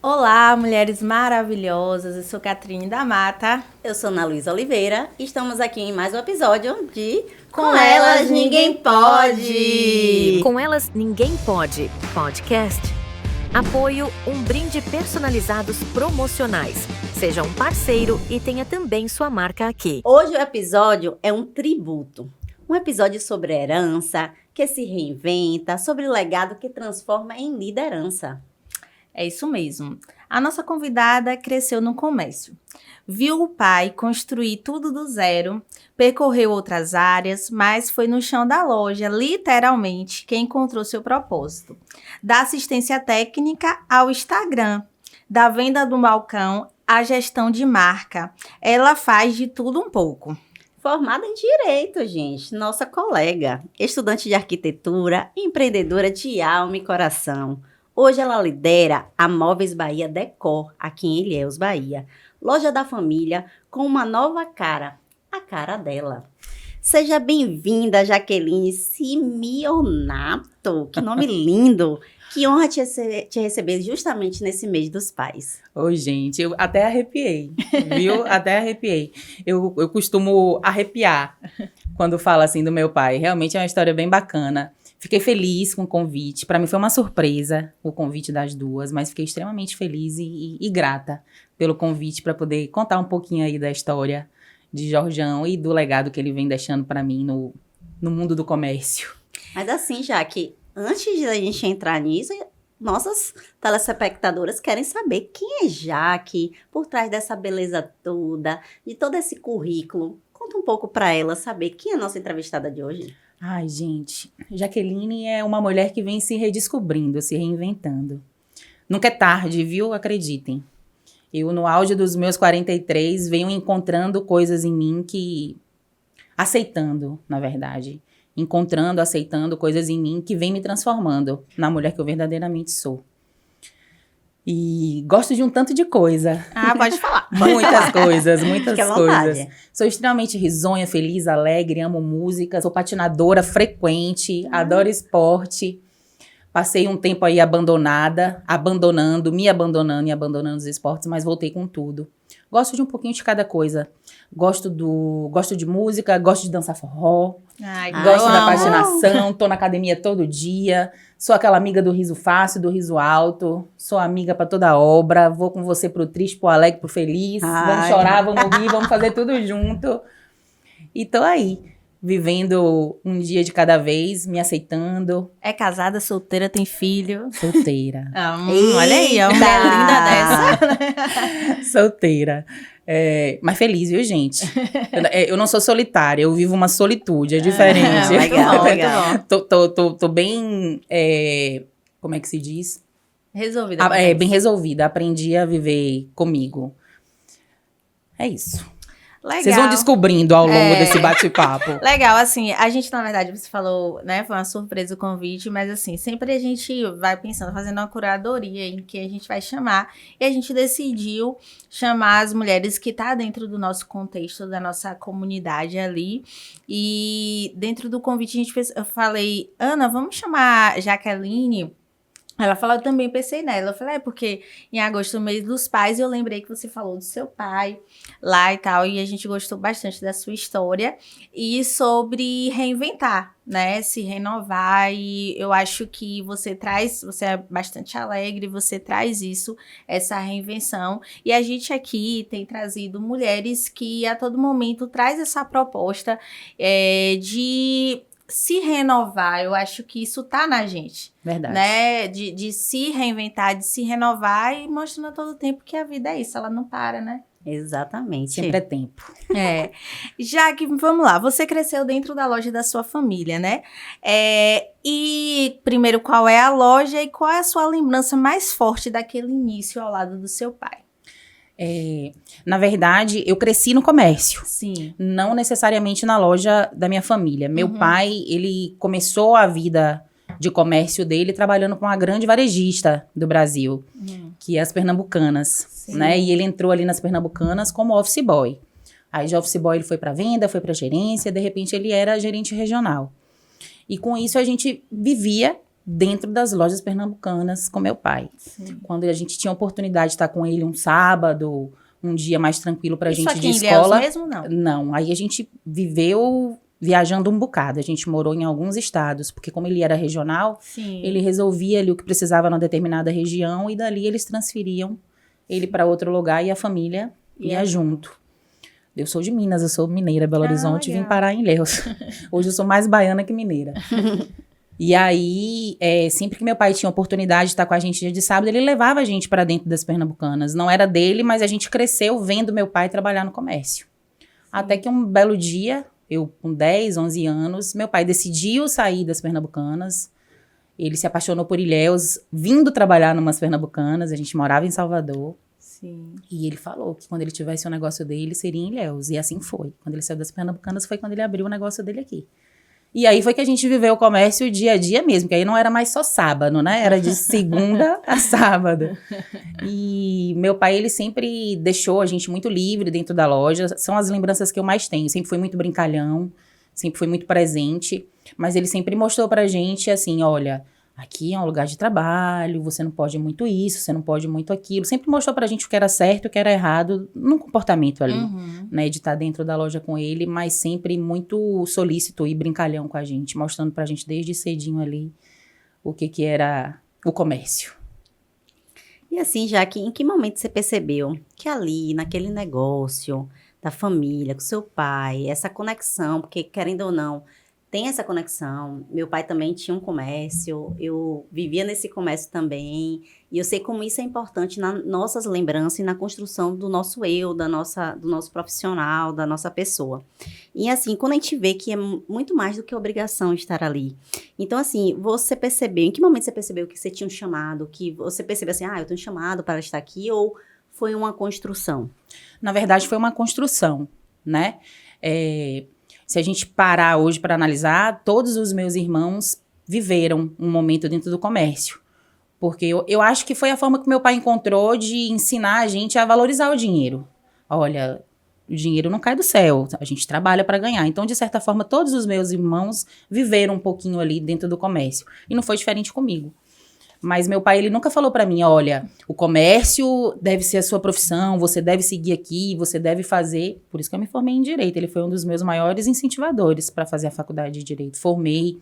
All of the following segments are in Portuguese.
Olá, mulheres maravilhosas, eu sou Catrine da Mata. Eu sou Ana Luísa Oliveira e estamos aqui em mais um episódio de Com Elas Ninguém Pode! Com Elas Ninguém Pode, podcast. Apoio Um Brinde Personalizados Promocionais. Seja um parceiro e tenha também sua marca aqui. Hoje o episódio é um tributo. Um episódio sobre herança, que se reinventa, sobre o legado que transforma em liderança. É isso mesmo. A nossa convidada cresceu no comércio. Viu o pai construir tudo do zero, percorreu outras áreas, mas foi no chão da loja, literalmente, que encontrou seu propósito. Da assistência técnica ao Instagram, da venda do balcão à gestão de marca. Ela faz de tudo um pouco. Formada em Direito, gente, nossa colega, estudante de arquitetura, empreendedora de alma e coração. Hoje ela lidera a Móveis Bahia Decor, aqui em Ilhéus, Bahia. Loja da família com uma nova cara, a cara dela. Seja bem-vinda, Jaqueline Simeonato. Que nome lindo! Que honra te receber justamente nesse mês dos pais. Oi, gente, eu até arrepiei, viu? Até arrepiei. Eu costumo arrepiar quando falo assim do meu pai. Realmente é uma história bem bacana. Fiquei feliz com o convite. Para mim foi uma surpresa o convite das duas, mas fiquei extremamente feliz e grata pelo convite para poder contar um pouquinho aí da história de Jorjão e do legado que ele vem deixando para mim no mundo do comércio. Mas assim, Jaque, antes de a gente entrar nisso, nossas telespectadoras querem saber quem é Jaque, por trás dessa beleza toda, de todo esse currículo. Conta um pouco para ela saber quem é a nossa entrevistada de hoje. Ai, gente, Jaqueline é uma mulher que vem se redescobrindo, se reinventando. Nunca é tarde, viu? Acreditem. Eu, no auge dos meus 43, venho encontrando coisas em mim aceitando, na verdade. Aceitando coisas em mim que vem me transformando na mulher que eu verdadeiramente sou. E gosto de um tanto de coisa. Ah, pode falar. Muitas coisas. Fique à vontade. Sou extremamente risonha, feliz, alegre, amo música, sou patinadora frequente, adoro esporte. Passei um tempo aí abandonando os esportes, mas voltei com tudo. Gosto de um pouquinho de cada coisa. Gosto de música, gosto de dançar forró. Ai, Gosto da patinação, tô na academia todo dia. Sou aquela amiga do riso fácil, do riso alto. Sou amiga pra toda obra. Vou com você pro triste, pro alegre, pro feliz. Vamos chorar, vamos rir, vamos fazer tudo junto. E tô aí, vivendo um dia de cada vez, me aceitando. É casada, solteira, tem filho. Solteira. Olha aí, ó, uma mulher linda dessa. Solteira. Mas feliz, viu, gente? Eu não sou solitária, eu vivo uma solitude, é diferente. Legal. Tô bem, como é que se diz? Resolvida. Bem resolvida, aprendi a viver comigo. É isso. Legal. Vocês vão descobrindo ao longo desse bate-papo. Legal, assim, a gente, na verdade, você falou, né, foi uma surpresa o convite, mas assim, sempre a gente vai pensando, fazendo uma curadoria em que a gente vai chamar, e a gente decidiu chamar as mulheres que tá dentro do nosso contexto, da nossa comunidade ali, e dentro do convite eu falei, Ana, vamos chamar Jaqueline. Ela falou, eu também pensei nela. Eu falei, porque em agosto, no mês dos pais, eu lembrei que você falou do seu pai lá e tal, e a gente gostou bastante da sua história e sobre reinventar, né? Se renovar, e eu acho que você é bastante alegre, você traz isso, essa reinvenção, e a gente aqui tem trazido mulheres que a todo momento traz essa proposta de se renovar. Eu acho que isso tá na gente. Verdade. Né? De se reinventar, de se renovar e mostrando a todo tempo que a vida é isso, ela não para, né? Exatamente. Sempre é tempo. Já que, vamos lá, você cresceu dentro da loja da sua família, né? E, primeiro, qual é a loja e qual é a sua lembrança mais forte daquele início ao lado do seu pai? Na verdade, eu cresci no comércio. Sim. Não necessariamente na loja da minha família. Meu pai, ele começou a vida de comércio dele trabalhando com uma grande varejista do Brasil, que é as Pernambucanas, Sim. né? E ele entrou ali nas Pernambucanas como office boy. Aí de office boy ele foi para venda, foi para gerência, de repente ele era gerente regional. E com isso a gente vivia dentro das lojas pernambucanas com meu pai. Sim. Quando a gente tinha a oportunidade de estar com ele um sábado, um dia mais tranquilo pra Isso gente aqui de em Ilhéus escola. mesmo, não? Não, aí a gente viveu viajando um bocado. A gente morou em alguns estados, porque como ele era regional, Sim. ele resolvia ali o que precisava numa determinada região e dali eles transferiam ele para outro lugar e a família ia junto. Eu sou de Minas, eu sou mineira, Belo Horizonte, legal. vim parar em Ilhéus. Hoje eu sou mais baiana que mineira. E aí, sempre que meu pai tinha oportunidade de estar com a gente dia de sábado, ele levava a gente para dentro das Pernambucanas. Não era dele, mas a gente cresceu vendo meu pai trabalhar no comércio. Até que um belo dia, eu com 10, 11 anos, meu pai decidiu sair das Pernambucanas. Ele se apaixonou por Ilhéus, vindo trabalhar numas Pernambucanas. A gente morava em Salvador. Sim. E ele falou que quando ele tivesse o negócio dele, seria em Ilhéus. E assim foi. Quando ele saiu das Pernambucanas, foi quando ele abriu o negócio dele aqui. E aí foi que a gente viveu o comércio dia a dia mesmo, que aí não era mais só sábado, né? Era de segunda a sábado. E meu pai, ele sempre deixou a gente muito livre dentro da loja. São as lembranças que eu mais tenho. Sempre foi muito brincalhão, sempre foi muito presente. Mas ele sempre mostrou pra gente assim, olha, aqui é um lugar de trabalho, você não pode muito isso, você não pode muito aquilo. Sempre mostrou pra gente o que era certo e o que era errado no comportamento ali, né? De estar dentro da loja com ele, mas sempre muito solícito e brincalhão com a gente, mostrando pra gente desde cedinho ali o que era o comércio. E assim, Jaque, em que momento você percebeu que ali, naquele negócio da família, com seu pai, essa conexão, porque querendo ou não, tem essa conexão. Meu pai também tinha um comércio, eu vivia nesse comércio também, e eu sei como isso é importante nas nossas lembranças e na construção do nosso eu, do nosso profissional, da nossa pessoa. E assim, quando a gente vê que é muito mais do que obrigação estar ali. Então assim, você percebeu, em que momento você percebeu que você tinha um chamado, que você percebeu assim, eu tenho um chamado para estar aqui, ou foi uma construção? Na verdade, foi uma construção, né? Se a gente parar hoje para analisar, todos os meus irmãos viveram um momento dentro do comércio. Porque eu acho que foi a forma que meu pai encontrou de ensinar a gente a valorizar o dinheiro. Olha, o dinheiro não cai do céu, a gente trabalha para ganhar. Então, de certa forma, todos os meus irmãos viveram um pouquinho ali dentro do comércio. E não foi diferente comigo. Mas meu pai, ele nunca falou pra mim, olha, o comércio deve ser a sua profissão, você deve seguir aqui, você deve fazer. Por isso que eu me formei em Direito. Ele foi um dos meus maiores incentivadores para fazer a faculdade de Direito. Formei,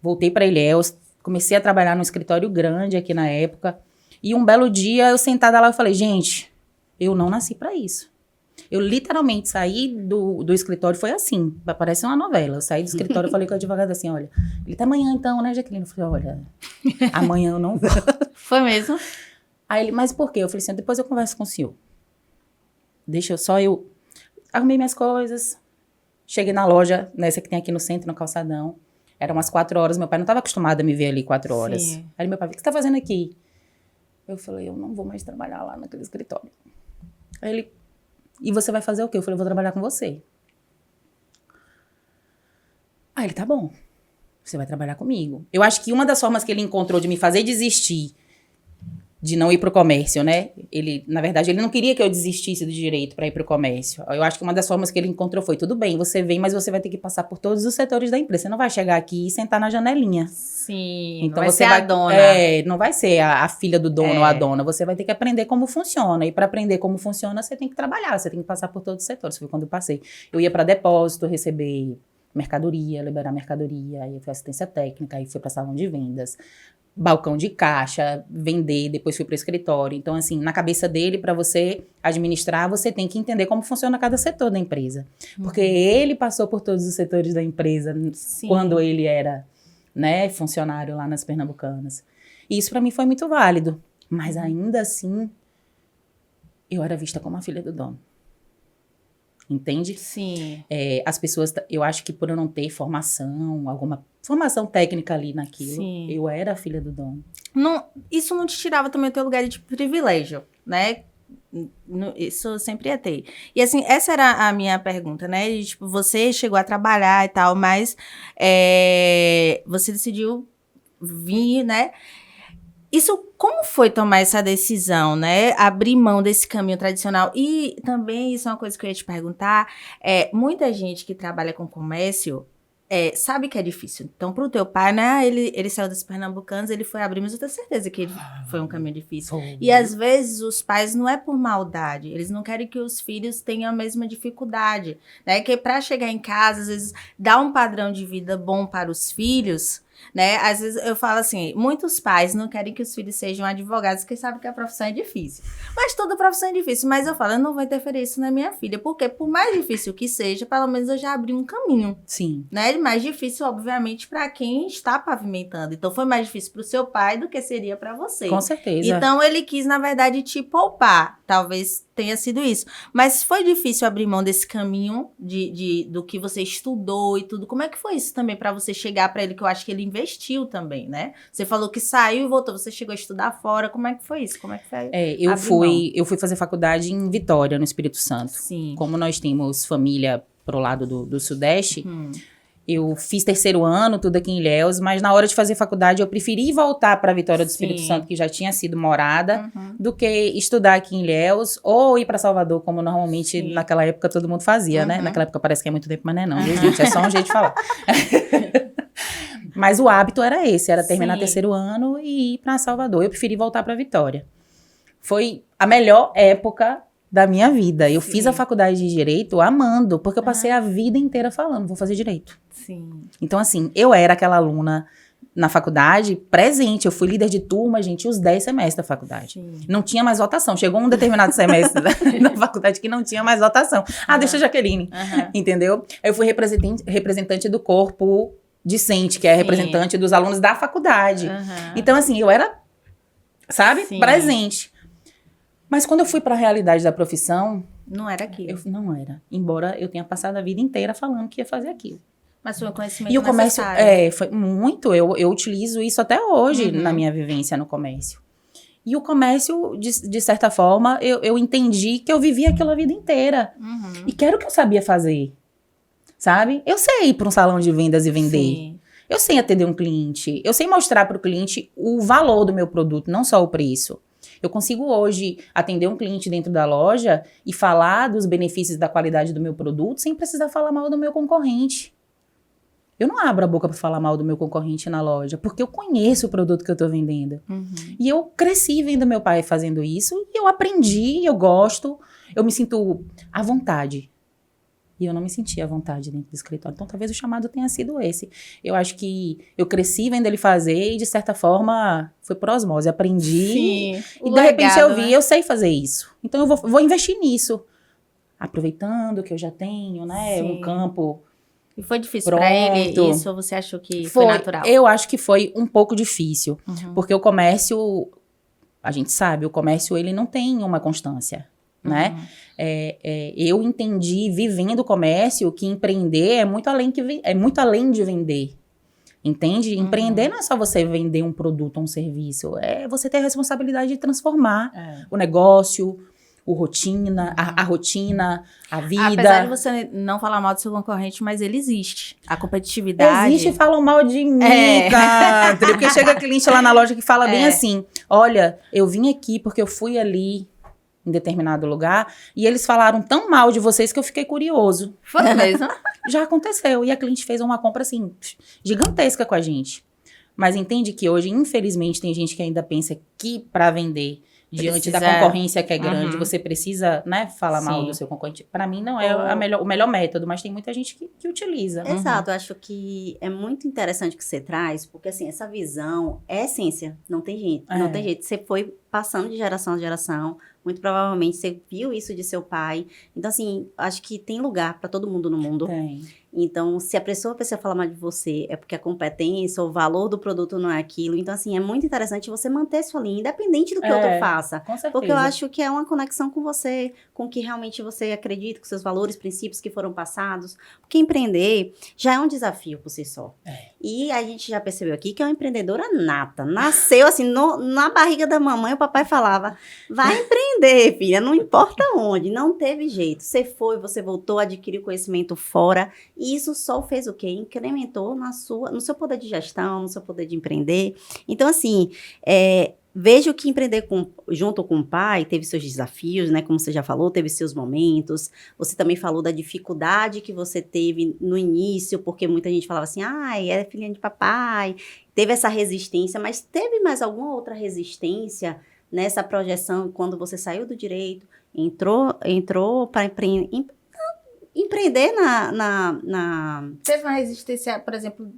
voltei para Ilhéus, comecei a trabalhar num escritório grande aqui na época. E um belo dia, eu sentada lá, eu falei, gente, eu não nasci para isso. Eu literalmente saí do escritório, foi assim, parece uma novela. Eu saí do escritório e falei com o advogado assim, olha, ele tá amanhã então, né, Jaqueline? Eu falei, olha, amanhã eu não vou. Foi mesmo? Aí ele, mas por quê? Eu falei assim, depois eu converso com o senhor. Eu arrumei minhas coisas, cheguei na loja, nessa que tem aqui no centro, no calçadão. Eram umas 4 horas, meu pai não estava acostumado a me ver ali 4 horas. Sim. Aí meu pai, o que você tá fazendo aqui? Eu falei, eu não vou mais trabalhar lá naquele escritório. Aí ele, e você vai fazer o quê? Eu falei, eu vou trabalhar com você. Aí ele, tá bom, você vai trabalhar comigo. Eu acho que uma das formas que ele encontrou de me fazer desistir de não ir pro comércio, né? Na verdade, ele não queria que eu desistisse do direito para ir pro comércio. Eu acho que uma das formas que ele encontrou foi, tudo bem, você vem, mas você vai ter que passar por todos os setores da empresa. Você não vai chegar aqui e sentar na janelinha. Sim, Então não vai você ser vai, a dona. não vai ser a filha do dono ou a dona. Você vai ter que aprender como funciona. E para aprender como funciona, você tem que trabalhar. Você tem que passar por todos os setores. Foi quando eu passei. Eu ia para depósito, receber mercadoria, liberar mercadoria. Aí eu fui assistência técnica, aí fui para salão de vendas, balcão de caixa, vender, depois fui para o escritório. Então, assim, na cabeça dele, para você administrar, você tem que entender como funciona cada setor da empresa. Porque ele passou por todos os setores da empresa quando ele era, né, funcionário lá nas Pernambucanas. E isso para mim foi muito válido. Mas ainda assim, eu era vista como a filha do dono. Entende? Sim. As pessoas, eu acho que por eu não ter formação, alguma formação técnica ali naquilo, Sim. eu era a filha do dono. Não, isso não te tirava também o teu lugar de privilégio, né? Isso eu sempre ia ter. E assim, essa era a minha pergunta, né? De, tipo, você chegou a trabalhar e tal, mas você decidiu vir, né? Isso, como foi tomar essa decisão, né? Abrir mão desse caminho tradicional. E também, isso é uma coisa que eu ia te perguntar, muita gente que trabalha com comércio sabe que é difícil. Então, pro teu pai, né, ele saiu dos pernambucanos, ele foi abrir, mas eu tenho certeza que foi um caminho difícil. E às vezes os pais não é por maldade, eles não querem que os filhos tenham a mesma dificuldade, né? Que pra chegar em casa, às vezes, dar um padrão de vida bom para os filhos, né? Às vezes eu falo assim, muitos pais não querem que os filhos sejam advogados, porque sabem que a profissão é difícil. Mas toda profissão é difícil, mas eu falo, eu não vou interferir isso na minha filha, porque por mais difícil que seja, pelo menos eu já abri um caminho. Sim. Né? Mais difícil, obviamente, para quem está pavimentando. Então, foi mais difícil para o seu pai do que seria para você. Com certeza. Então, ele quis, na verdade, te poupar. Talvez tenha sido isso. Mas foi difícil abrir mão desse caminho do que você estudou e tudo. Como é que foi isso também para você chegar para ele? Que eu acho que ele investiu também, né? Você falou que saiu e voltou. Você chegou a estudar fora. Como é que foi isso? Como é que foi? Eu fui fazer faculdade em Vitória, no Espírito Santo. Sim. Como nós temos família pro lado do Sudeste, eu fiz 3º ano, tudo aqui em Ilhéus, mas na hora de fazer faculdade eu preferi voltar para Vitória do Espírito Santo, que já tinha sido morada, do que estudar aqui em Ilhéus ou ir para Salvador, como normalmente naquela época todo mundo fazia, né? Naquela época parece que é muito tempo, mas não é não, viu, gente? É só um jeito de falar. Mas o hábito era esse, era terminar 3º ano e ir para Salvador. Eu preferi voltar para Vitória. Foi a melhor época da minha vida. Eu fiz a faculdade de Direito amando, porque eu passei a vida inteira falando, vou fazer Direito. Sim. Então, assim, eu era aquela aluna na faculdade presente. Eu fui líder de turma, gente, os 10 semestres da faculdade. Sim. Não tinha mais votação. Chegou um determinado semestre da faculdade que não tinha mais votação. Deixa a Jaqueline. Entendeu? Eu fui representante do corpo discente, que é representante dos alunos da faculdade. Então, assim, eu era, sabe, presente. Mas quando eu fui para a realidade da profissão... Não era aquilo. Não era. Embora eu tenha passado a vida inteira falando que ia fazer aquilo. Mas foi um conhecimento E o comércio, necessário. foi muito. Eu utilizo isso até hoje na minha vivência no comércio. E o comércio, de certa forma, eu entendi que eu vivi aquilo a vida inteira. E que era o que eu sabia fazer. Sabe? Eu sei ir para um salão de vendas e vender. Sim. Eu sei atender um cliente. Eu sei mostrar para o cliente o valor do meu produto, não só o preço. Eu consigo hoje atender um cliente dentro da loja e falar dos benefícios da qualidade do meu produto sem precisar falar mal do meu concorrente. Eu não abro a boca para falar mal do meu concorrente na loja, porque eu conheço o produto que eu estou vendendo. E eu cresci vendo meu pai fazendo isso, e eu aprendi, eu gosto, eu me sinto à vontade. E eu não me sentia à vontade dentro do escritório. Então, talvez o chamado tenha sido esse. Eu acho que eu cresci vendo ele fazer e, de certa forma, foi por osmose. Aprendi. Sim. E, de repente, eu vi, eu sei fazer isso. Então, eu vou investir nisso. Aproveitando que eu já tenho, né? Um campo. E foi difícil para ele isso? Ou você achou que foi natural? Eu acho que foi um pouco difícil. Porque o comércio, a gente sabe, o comércio, ele não tem uma constância. Né? Eu entendi, vivendo o comércio, que empreender é muito além de vender. Entende? Empreender não é só você vender um produto ou um serviço. É você ter a responsabilidade de transformar o negócio, a rotina, a vida. Apesar de você não falar mal do seu concorrente, mas ele existe. A competitividade... Existe e falam mal de mim, Catri. Porque chega cliente lá na loja que fala bem assim, olha, eu vim aqui porque eu fui ali em determinado lugar, e eles falaram tão mal de vocês que eu fiquei curioso. Foi mesmo? Já aconteceu, e a cliente fez uma compra, assim, gigantesca com a gente. Mas entende que hoje, infelizmente, tem gente que ainda pensa que para vender, diante da concorrência que é grande, você precisa, né, falar mal do seu concorrente. Para mim, não é o melhor método, mas tem muita gente que utiliza. Exato, eu acho que é muito interessante o que você traz, porque, assim, essa visão é essência, não tem jeito, não tem jeito. Você foi passando de geração a geração, muito provavelmente você viu isso de seu pai. Então, assim, acho que tem lugar para todo mundo no mundo. Tem. Então, se a pessoa falar mal de você, é porque a competência, o valor do produto não é aquilo. Então, assim, é muito interessante você manter sua linha, independente do que o outro faça. Com certeza. Porque eu acho que é uma conexão com você, com o que realmente você acredita, com seus valores, princípios que foram passados. Porque empreender já é um desafio por si só. E a gente já percebeu aqui que é uma empreendedora nata. Nasceu, assim, na barriga da mamãe, o papai falava, vai empreender, filha, não importa onde. Não teve jeito. Você foi, você voltou, adquiriu conhecimento fora. E isso só fez o quê? Incrementou no seu poder de gestão, no seu poder de empreender. Então, assim, Vejo que empreender junto com o pai teve seus desafios, né? Como você já falou, teve seus momentos. Você também falou da dificuldade que você teve no início, porque muita gente falava assim, ai, é filhinha de papai. Teve essa resistência, mas teve mais alguma outra resistência nessa projeção quando você saiu do direito, entrou para empreender Teve uma resistência, por exemplo,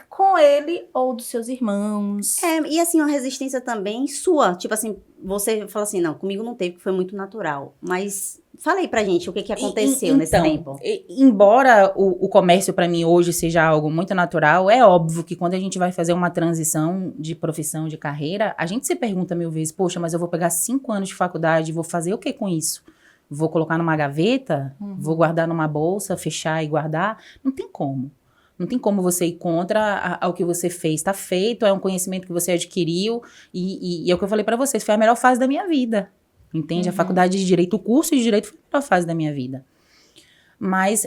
com ele ou dos seus irmãos? E assim, uma resistência também sua. Tipo assim, você fala assim, não, comigo não teve, que foi muito natural. Mas fala aí pra gente o que aconteceu nesse tempo. Embora o comércio pra mim hoje seja algo muito natural, é óbvio que quando a gente vai fazer uma transição de profissão, de carreira, a gente se pergunta 1000 vezes, poxa, mas eu vou pegar 5 anos de faculdade, vou fazer o que com isso? Vou colocar numa gaveta? Vou guardar numa bolsa, fechar e guardar? Não tem como. Não tem como você ir contra o que você fez. Tá feito, é um conhecimento que você adquiriu. E é o que eu falei pra vocês, foi a melhor fase da minha vida. Entende? A faculdade de Direito, o curso de Direito foi a melhor fase da minha vida. Mas,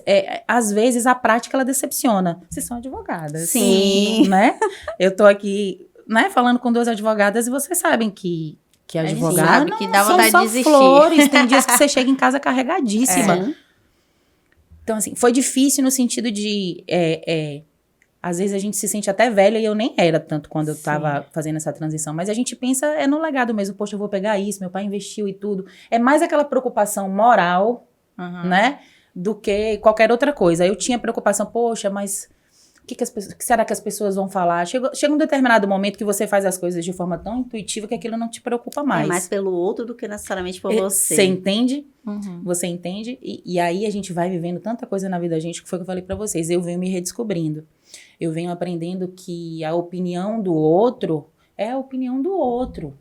às vezes, a prática, ela decepciona. Vocês são advogadas. Sim. Né? Eu tô aqui, né, falando com 2 advogadas e vocês sabem que advogado sabe que dá são vontade só de desistir. flores. Tem dias que você chega em casa carregadíssima. Então, assim, foi difícil no sentido de... às vezes a gente se sente até velha e eu nem era tanto quando eu tava fazendo essa transição. Mas a gente pensa no legado mesmo. Poxa, eu vou pegar isso, meu pai investiu e tudo. É mais aquela preocupação moral, né? Do que qualquer outra coisa. Eu tinha preocupação, poxa, mas... O que será que as pessoas vão falar? Chega um determinado momento que você faz as coisas de forma tão intuitiva que aquilo não te preocupa mais. É mais pelo outro do que necessariamente por você. Você entende? Você entende? E aí a gente vai vivendo tanta coisa na vida da gente, que foi o que eu falei pra vocês. Eu venho me redescobrindo. Eu venho aprendendo que a opinião do outro é a opinião do outro.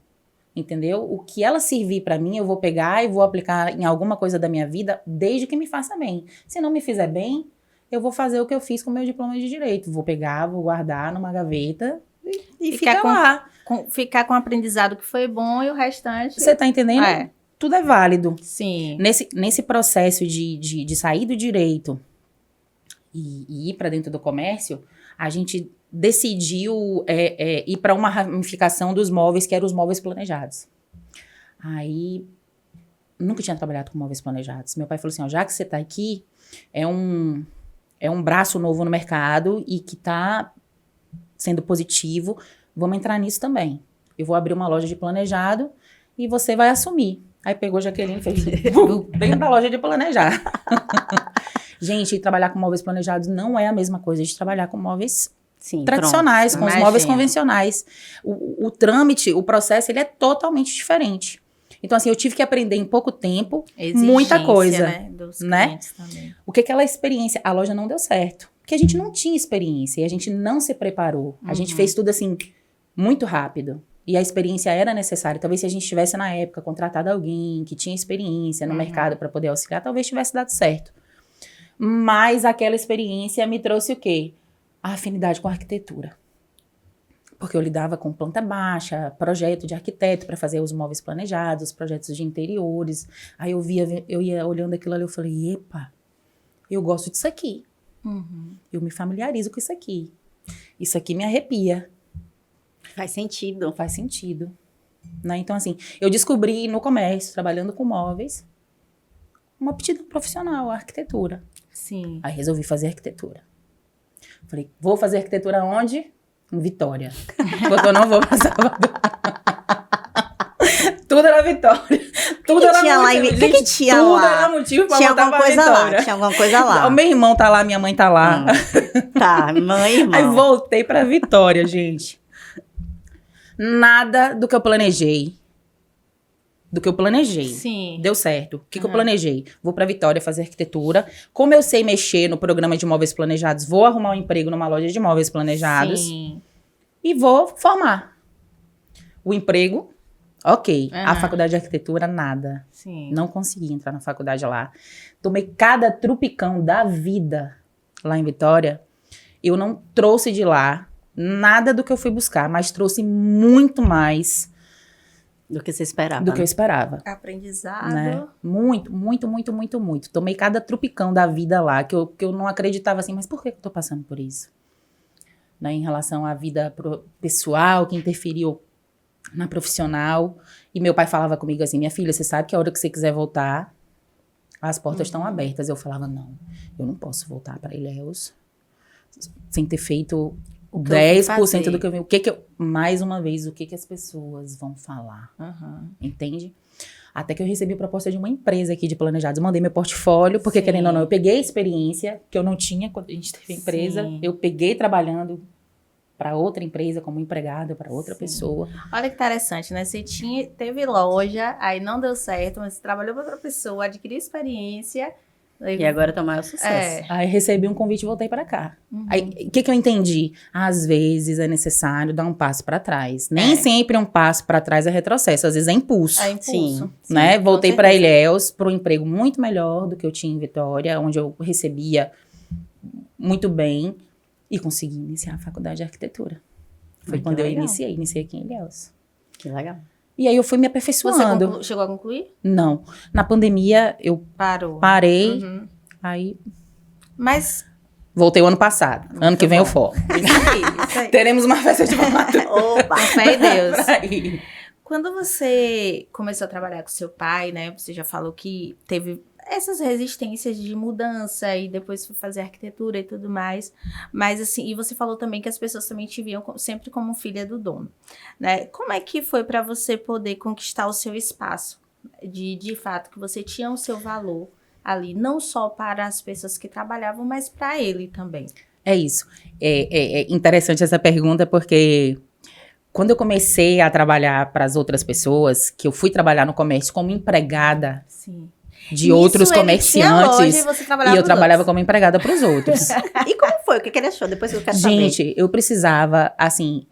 Entendeu? O que ela servir pra mim, eu vou pegar e vou aplicar em alguma coisa da minha vida, desde que me faça bem. Se não me fizer bem, eu vou fazer o que eu fiz com o meu diploma de direito. Vou pegar, vou guardar numa gaveta e ficar lá. Ficar com o aprendizado que foi bom e o restante... Você tá entendendo? Tudo é válido. Sim. Nesse processo de sair do direito e ir para dentro do comércio, a gente decidiu ir para uma ramificação dos móveis, que eram os móveis planejados. Aí, nunca tinha trabalhado com móveis planejados. Meu pai falou assim, ó, já que você tá aqui, é um braço novo no mercado e que tá sendo positivo, vamos entrar nisso também. Eu vou abrir uma loja de planejado e você vai assumir. Aí pegou a Jaqueline e fez dentro da loja de planejar. Gente, trabalhar com móveis planejados não é a mesma coisa de trabalhar com móveis tradicionais, com os móveis convencionais. O trâmite, o processo, ele é totalmente diferente. Então, assim, eu tive que aprender em pouco tempo muita coisa. Né? Dos clientes também. O que aquela experiência... A loja não deu certo. Porque a gente não tinha experiência e a gente não se preparou. A gente fez tudo, assim, muito rápido. E a experiência era necessária. Talvez se a gente tivesse, na época, contratado alguém que tinha experiência no mercado para poder auxiliar, talvez tivesse dado certo. Mas aquela experiência me trouxe o quê? A afinidade com a arquitetura. Porque eu lidava com planta baixa, projeto de arquiteto para fazer os móveis planejados, projetos de interiores. Aí eu ia olhando aquilo ali, eu falei, epa, eu gosto disso aqui. Eu me familiarizo com isso aqui. Isso aqui me arrepia. Faz sentido. Faz sentido. Né? Então, assim, eu descobri no comércio, trabalhando com móveis, uma aptidão profissional, a arquitetura. Sim. Aí resolvi fazer arquitetura. Falei, vou fazer arquitetura onde? Em Vitória. Porque eu não vou pra Salvador. Tudo era Vitória. Tudo era motivo. O que tinha tudo lá? Tudo era motivo pra tinha voltar alguma pra coisa Vitória. lá. Tinha alguma coisa lá. O meu irmão tá lá, minha mãe tá lá. Tá, mãe e irmão. Aí voltei pra Vitória, gente. Nada do que eu planejei. Sim. Deu certo. O que eu planejei? Vou pra Vitória fazer arquitetura. Como eu sei mexer no programa de móveis planejados, vou arrumar um emprego numa loja de móveis planejados. Sim. E vou formar. O emprego, ok. A faculdade de arquitetura, nada. Sim. Não consegui entrar na faculdade lá. Tomei cada trupicão da vida lá em Vitória. Eu não trouxe de lá nada do que eu fui buscar, mas trouxe muito mais do que você esperava. do que eu esperava. Aprendizado. Né? Muito, muito, muito, muito, muito. Tomei cada trupicão da vida lá, que eu não acreditava assim, mas por que eu tô passando por isso? Né? Em relação à vida pessoal, que interferiu na profissional. E meu pai falava comigo assim, minha filha, você sabe que a hora que você quiser voltar, as portas estão abertas. Eu falava, não, eu não posso voltar para Ilhéus sem ter feito O que eu vim 10% fazer. do que eu vi. Mais uma vez, o que as pessoas vão falar? Entende? Até que eu recebi a proposta de uma empresa aqui de planejados. Eu mandei meu portfólio, porque Sim. querendo ou não, eu peguei a experiência que eu não tinha quando a gente teve a empresa. Sim. Eu peguei trabalhando para outra empresa, como empregada, para outra Sim. pessoa. Olha que interessante, né? Você teve loja, aí não deu certo, mas você trabalhou para outra pessoa, adquiriu experiência. E agora tá o maior sucesso. Aí recebi um convite e voltei para cá. Uhum. Aí, o que eu entendi? Às vezes é necessário dar um passo para trás. Nem sempre um passo para trás é retrocesso, às vezes é impulso. É impulso. Sim. Né? com Voltei para certeza. Ilhéus para um emprego muito melhor do que eu tinha em Vitória, onde eu muito bem e consegui iniciar a faculdade de arquitetura. Foi Que quando eu legal. iniciei aqui em Ilhéus. Que legal. E aí eu fui me Você aperfeiçoando. chegou a concluir? Não. Na pandemia eu Parou. parei, Uhum. aí Mas, voltei o ano passado. Ano que vem eu foco. isso aí. Teremos uma festa de formatura. Opa! Com fé em Deus. Aí. Quando você começou a trabalhar com seu pai, né? Você já falou que teve essas resistências de mudança e depois foi fazer arquitetura e tudo mais. Mas assim, e você falou também que as pessoas também te viam sempre como filha do dono, né? Como é que foi para você poder conquistar o seu espaço? De fato, que você tinha o seu valor ali, não só para as pessoas que trabalhavam, mas para ele também. É isso. É interessante essa pergunta porque quando eu comecei a trabalhar para as outras pessoas, que eu fui trabalhar no comércio como empregada Sim. de outros comerciantes, Você e eu trabalhava como empregada para os outros. E como foi? O que ele achou? Depois eu quero saber. Gente, eu precisava, assim,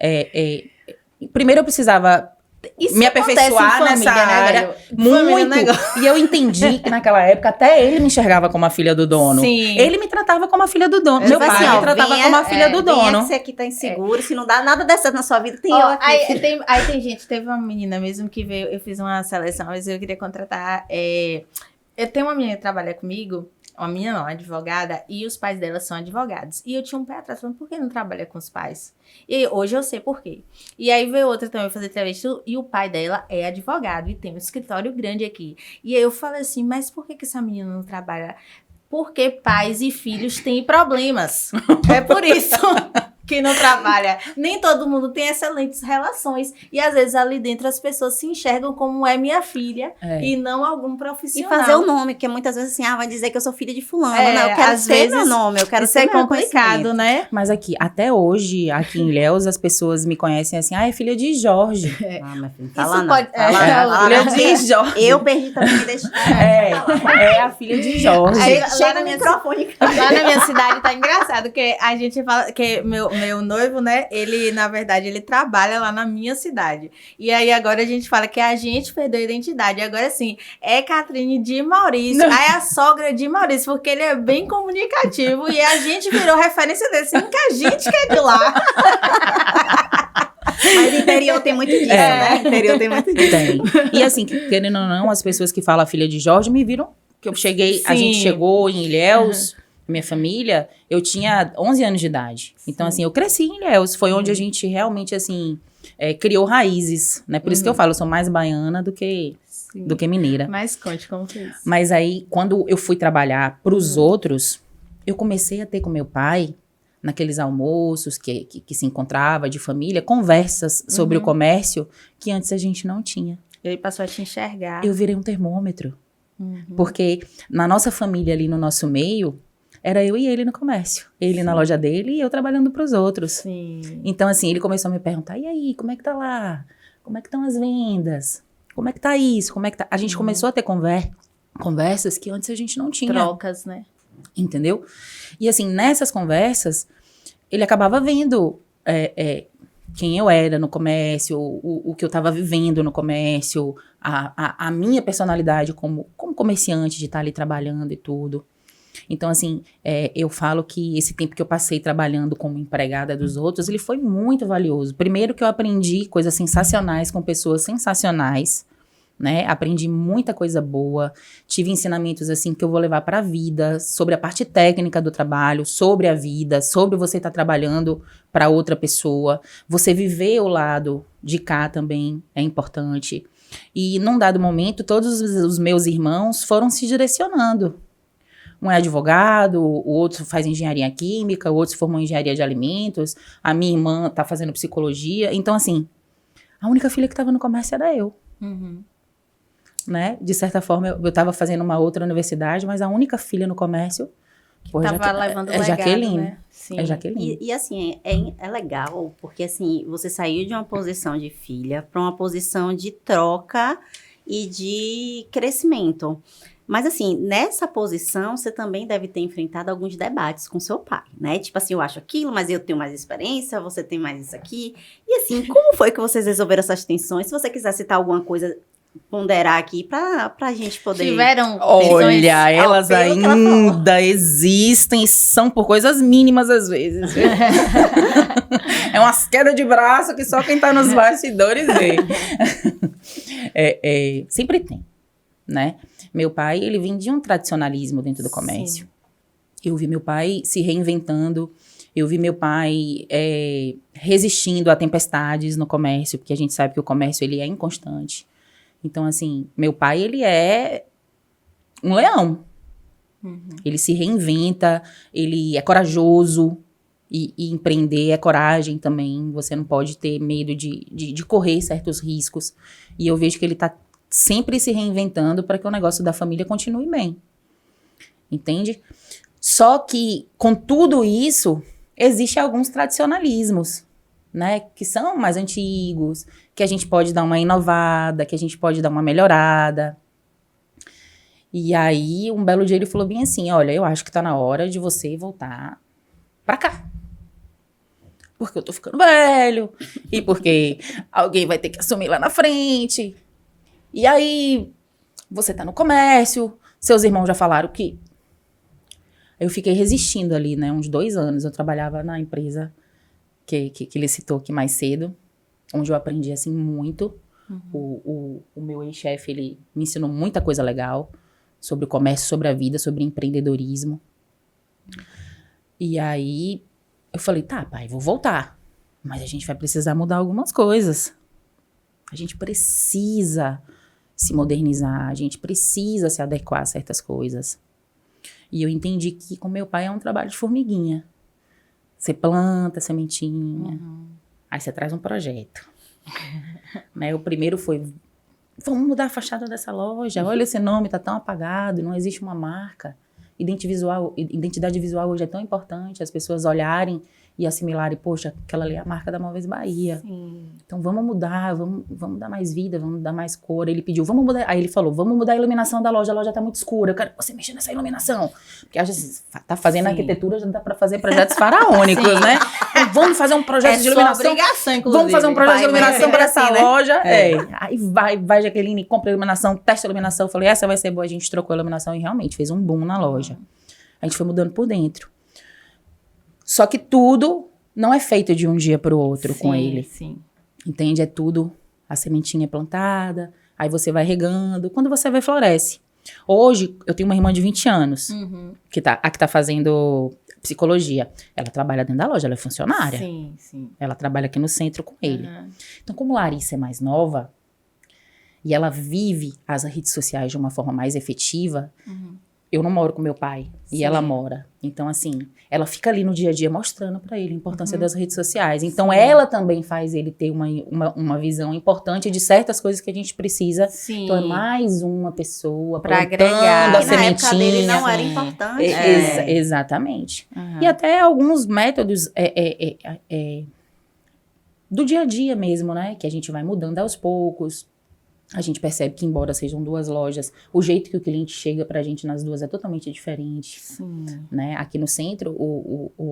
primeiro eu precisava Isso me acontece aperfeiçoar em nessa família, né, área velho? Família é um muito. negócio. E eu entendi que naquela época até ele me enxergava como a filha do dono. Sim. Ele me tratava como a filha do dono. Meu Tipo pai assim, ó, me tratava venha- como a filha do Venha dono. que você aqui tá inseguro. Se não dá nada dessa na sua vida, tem Ó, eu aqui. aí tem gente, teve uma menina mesmo que veio, eu fiz uma seleção, mas eu queria contratar. Eu tenho uma menina que trabalha comigo, uma menina não, uma advogada, e os pais dela são advogados. E eu tinha um pé atrás, falando, por que não trabalha com os pais? E hoje eu sei por quê. E aí veio outra também fazer entrevista, e o pai dela é advogado, e tem um escritório grande aqui. E aí eu falei assim, mas por que essa menina não trabalha? Porque pais e filhos têm problemas. É por isso que não trabalha. Nem todo mundo tem excelentes relações. E às vezes ali dentro as pessoas se enxergam como é minha filha e não algum E profissional. fazer o nome, porque muitas vezes assim, vai dizer que eu sou filha de fulano. É, Não, eu quero às ser vezes meu nome, eu quero Isso ser é meu complicado, reconhecimento. né? Mas até hoje, aqui em Ilhéus, as pessoas me conhecem assim, é filha de Jorge. Ah, minha filha, fala Isso não. pode- Fala é, não, fala filha não. de Jorge. Eu perdi também, me deixa. É a filha de Jorge. Aí, lá Chega na no minha microfone. Lá na minha cidade tá engraçado, que a gente fala que meu noivo, né, ele, na verdade, ele trabalha lá na minha cidade. E aí agora a gente fala que a gente perdeu a identidade. Agora sim, é Catrine de Maurício. Não. Aí a sogra de Maurício, porque ele é bem comunicativo e a gente virou referência dele, assim, que a gente que é de lá. Mas interior tem muito disso, né? Interior tem muito disso. Tem. E assim, querendo ou não, as pessoas que falam filha de Jorge me viram que eu cheguei, a Sim. gente chegou em Ilhéus, minha família, eu tinha 11 anos de idade. Então, assim, eu cresci em Ilhéus. Foi onde a gente realmente, assim, criou raízes, né? Por isso que eu falo, eu sou mais baiana do que mineira. Mas conte como foi isso. Mas aí, quando eu fui trabalhar pros outros, eu comecei a ter com meu pai, naqueles almoços que se encontrava de família, conversas sobre o comércio que antes a gente não tinha. Ele passou a te enxergar. Eu virei um termômetro. Porque na nossa família ali no nosso meio, era eu e ele no comércio. Ele na loja dele e eu trabalhando pros outros. Sim. Então, assim, ele começou a me perguntar, e aí, como é que tá lá? Como é que estão as vendas? Como é que tá isso? Como é que tá? A gente começou a ter conversas que antes a gente não tinha. Trocas, né? Entendeu? E assim, nessas conversas, ele acabava vendo quem eu era no comércio, o que eu estava vivendo no comércio, a minha personalidade como comerciante de estar ali trabalhando e tudo. Então, assim, eu falo que esse tempo que eu passei trabalhando como empregada dos outros, ele foi muito valioso. Primeiro que eu aprendi coisas sensacionais com pessoas sensacionais, né? Aprendi muita coisa boa, tive ensinamentos assim que eu vou levar para a vida, sobre a parte técnica do trabalho, sobre a vida, sobre você estar trabalhando para outra pessoa, você viver o lado de cá também é importante. E num dado momento, todos os meus irmãos foram se direcionando. Um é advogado, o outro faz engenharia química, o outro se formou em engenharia de alimentos, a minha irmã tá fazendo psicologia. Então, assim, a única filha que estava no comércio era eu. Né? De certa forma, eu estava fazendo uma outra universidade, mas a única filha no comércio Tava levando o legado, Jaqueline. né? Sim. É Jaqueline. E assim, é legal, porque assim, você saiu de uma posição de filha para uma posição de troca e de crescimento. Mas assim, nessa posição, você também deve ter enfrentado alguns debates com seu pai, né? Tipo assim, eu acho aquilo, mas eu tenho mais experiência, você tem mais isso aqui. E assim, como foi que vocês resolveram essas tensões? Se você quiser citar alguma coisa, ponderar aqui pra gente poder... Tiveram Olha, elas pelo que ela ainda existem, são por coisas mínimas às vezes. Viu? É umas quedas de braço que só quem tá nos bastidores vê. Sempre tem, né? Meu pai, ele vem de um tradicionalismo dentro do comércio. Sim. Eu vi meu pai se reinventando, eu vi meu pai resistindo a tempestades no comércio, porque a gente sabe que o comércio, ele é inconstante. Então, assim, meu pai, ele é um leão. Ele se reinventa, ele é corajoso, e empreender é coragem também. Você não pode ter medo de correr certos riscos. E eu vejo que ele tá sempre se reinventando para que o negócio da família continue bem. Entende? Só que, com tudo isso, existem alguns tradicionalismos, né? Que são mais antigos, que a gente pode dar uma inovada, que a gente pode dar uma melhorada. E aí, um belo dia ele falou bem assim, olha, eu acho que tá na hora de você voltar pra cá. Porque eu tô ficando velho, e porque alguém vai ter que assumir lá na frente. E aí, você tá no comércio, seus irmãos já falaram que... Eu fiquei resistindo ali, né, uns 2 anos. Eu trabalhava na empresa que ele citou aqui mais cedo, onde eu aprendi, assim, muito. O meu ex-chefe, ele me ensinou muita coisa legal sobre o comércio, sobre a vida, sobre empreendedorismo. E aí, eu falei, tá, pai, vou voltar. Mas a gente vai precisar mudar algumas coisas. A gente precisa se modernizar, a gente precisa se adequar a certas coisas. E eu entendi que com meu pai é um trabalho de formiguinha. Você planta a sementinha, aí você traz um projeto. Né? O primeiro foi, vamos mudar a fachada dessa loja, olha esse nome, tá tão apagado, não existe uma marca. Identidade visual hoje é tão importante, as pessoas olharem e assimilarem, poxa, aquela ali é a marca da Móveis Bahia. Sim. Então vamos mudar, vamos dar mais vida, vamos dar mais cor. Ele pediu, vamos mudar. Aí ele falou, vamos mudar a iluminação da loja, a loja tá muito escura, eu quero que você mexa nessa iluminação. Porque a gente tá fazendo arquitetura, já dá pra fazer projetos faraônicos, né? Então, vamos fazer um projeto de iluminação. Obrigação, inclusive. Vamos fazer um projeto de iluminação para essa loja. Aí vai, Jaqueline, compra a iluminação, testa a iluminação. Eu falei, essa vai ser boa. A gente trocou a iluminação e realmente fez um boom na loja. A gente foi mudando por dentro. Só que tudo não é feito de um dia para o outro com ele. Sim. Entende? É tudo, a sementinha é plantada, aí você vai regando, quando você vê, floresce. Hoje, eu tenho uma irmã de 20 anos, que tá fazendo psicologia. Ela trabalha dentro da loja, ela é funcionária. Sim. Ela trabalha aqui no centro com ele. Então, como Larissa é mais nova, e ela vive as redes sociais de uma forma mais efetiva, eu não moro com meu pai, e ela mora. Então, assim, ela fica ali no dia a dia mostrando pra ele a importância das redes sociais. Então, ela também faz ele ter uma visão importante de certas coisas que a gente precisa. Sim. Então, é mais uma pessoa pra agregar. A sementinha. Na época dele não era importante. Exatamente. E até alguns métodos do dia a dia mesmo, né? Que a gente vai mudando aos poucos. A gente percebe que, embora sejam 2 lojas, o jeito que o cliente chega pra gente nas duas é totalmente diferente. Sim. Né? Aqui no centro,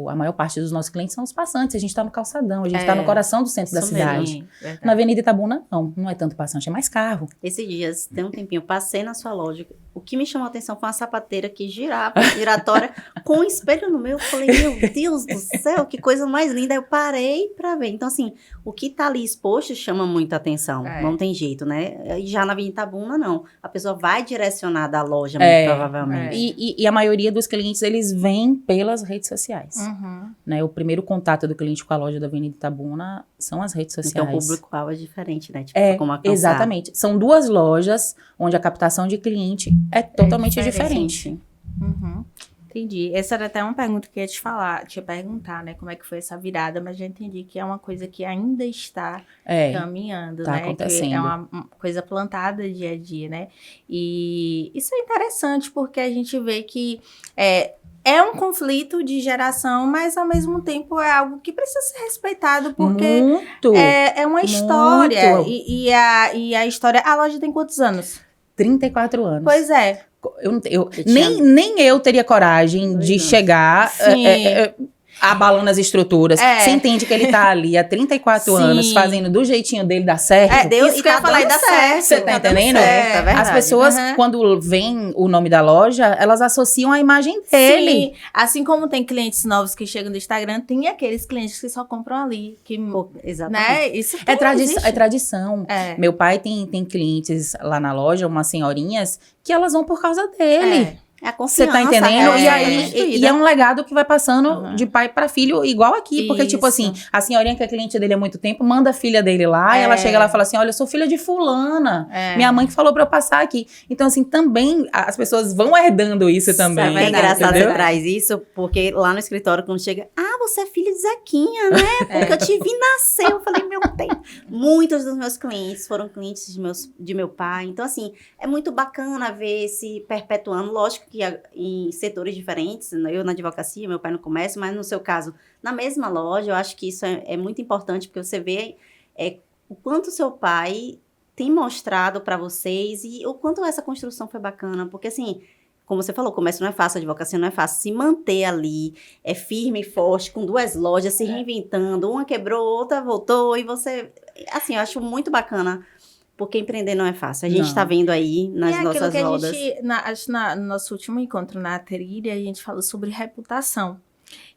a maior parte dos nossos clientes são os passantes. A gente tá no calçadão, a gente tá no coração do centro da cidade. Na Avenida Itabuna, não é tanto passante, é mais carro. Esses dias, tem um tempinho, passei na sua loja, O que me chamou a atenção foi uma sapateira que girava, giratória, com um espelho no meu. Eu falei, meu Deus do céu, que coisa mais linda. Eu parei pra ver. Então, assim, o que tá ali exposto chama muita atenção. Não tem jeito, né? E já na Avenida Itabuna, não. A pessoa vai direcionada à loja, muito provavelmente. E a maioria dos clientes, eles vêm pelas redes sociais. Né? O primeiro contato do cliente com a loja da Avenida Itabuna são as redes sociais. Então, o público-alvo é diferente, né? Tipo, como alcançar. Exatamente. São 2 lojas onde a captação de cliente é totalmente diferente. Entendi. Essa era até uma pergunta que eu ia te perguntar, né? Como é que foi essa virada, mas já entendi que é uma coisa que ainda está caminhando, tá né? acontecendo. Que é uma coisa plantada dia a dia, né? E isso é interessante porque a gente vê que é um conflito de geração, mas ao mesmo tempo é algo que precisa ser respeitado, porque é uma história. E a história... A loja tem quantos anos? 34 anos. Pois é. Nem eu teria coragem de chegar abalando as estruturas. Você entende que ele tá ali há 34 anos fazendo do jeitinho dele dar certo. Deus, e que eu ia falar, e dá certo. Você tá entendendo? Certo, é as pessoas, quando veem o nome da loja, elas associam a imagem dele. Sim. Assim como tem clientes novos que chegam no Instagram, tem aqueles clientes que só compram ali. Exatamente. Né? Isso é tradição. Meu pai tem clientes lá na loja, umas senhorinhas, que elas vão por causa dele. É a confiança. Você tá entendendo? E é um legado que vai passando de pai pra filho, igual aqui. Porque, tipo assim, a senhorinha que é cliente dele há muito tempo, manda a filha dele lá, e ela chega lá e fala assim, olha, eu sou filha de fulana. Minha mãe que falou pra eu passar aqui. Então, assim, também as pessoas vão herdando isso também. É engraçado você traz isso, porque lá no escritório, quando chega, você é filha de Zequinha, né? Porque eu te vi nascer. Eu falei, meu Deus. Muitos dos meus clientes foram clientes de meu pai. Então, assim, é muito bacana ver se perpetuando. Lógico que em setores diferentes, eu na advocacia, meu pai no comércio, mas no seu caso, na mesma loja, eu acho que isso é muito importante, porque você vê o quanto seu pai tem mostrado para vocês e o quanto essa construção foi bacana, porque assim, como você falou, o comércio não é fácil, a advocacia não é fácil, se manter ali, firme e forte, com 2 lojas, se reinventando, uma quebrou, outra voltou, e você, assim, eu acho muito bacana. Porque empreender não é fácil. A gente está vendo aí nas nossas rodas. No nosso último encontro na trilha, a gente falou sobre reputação.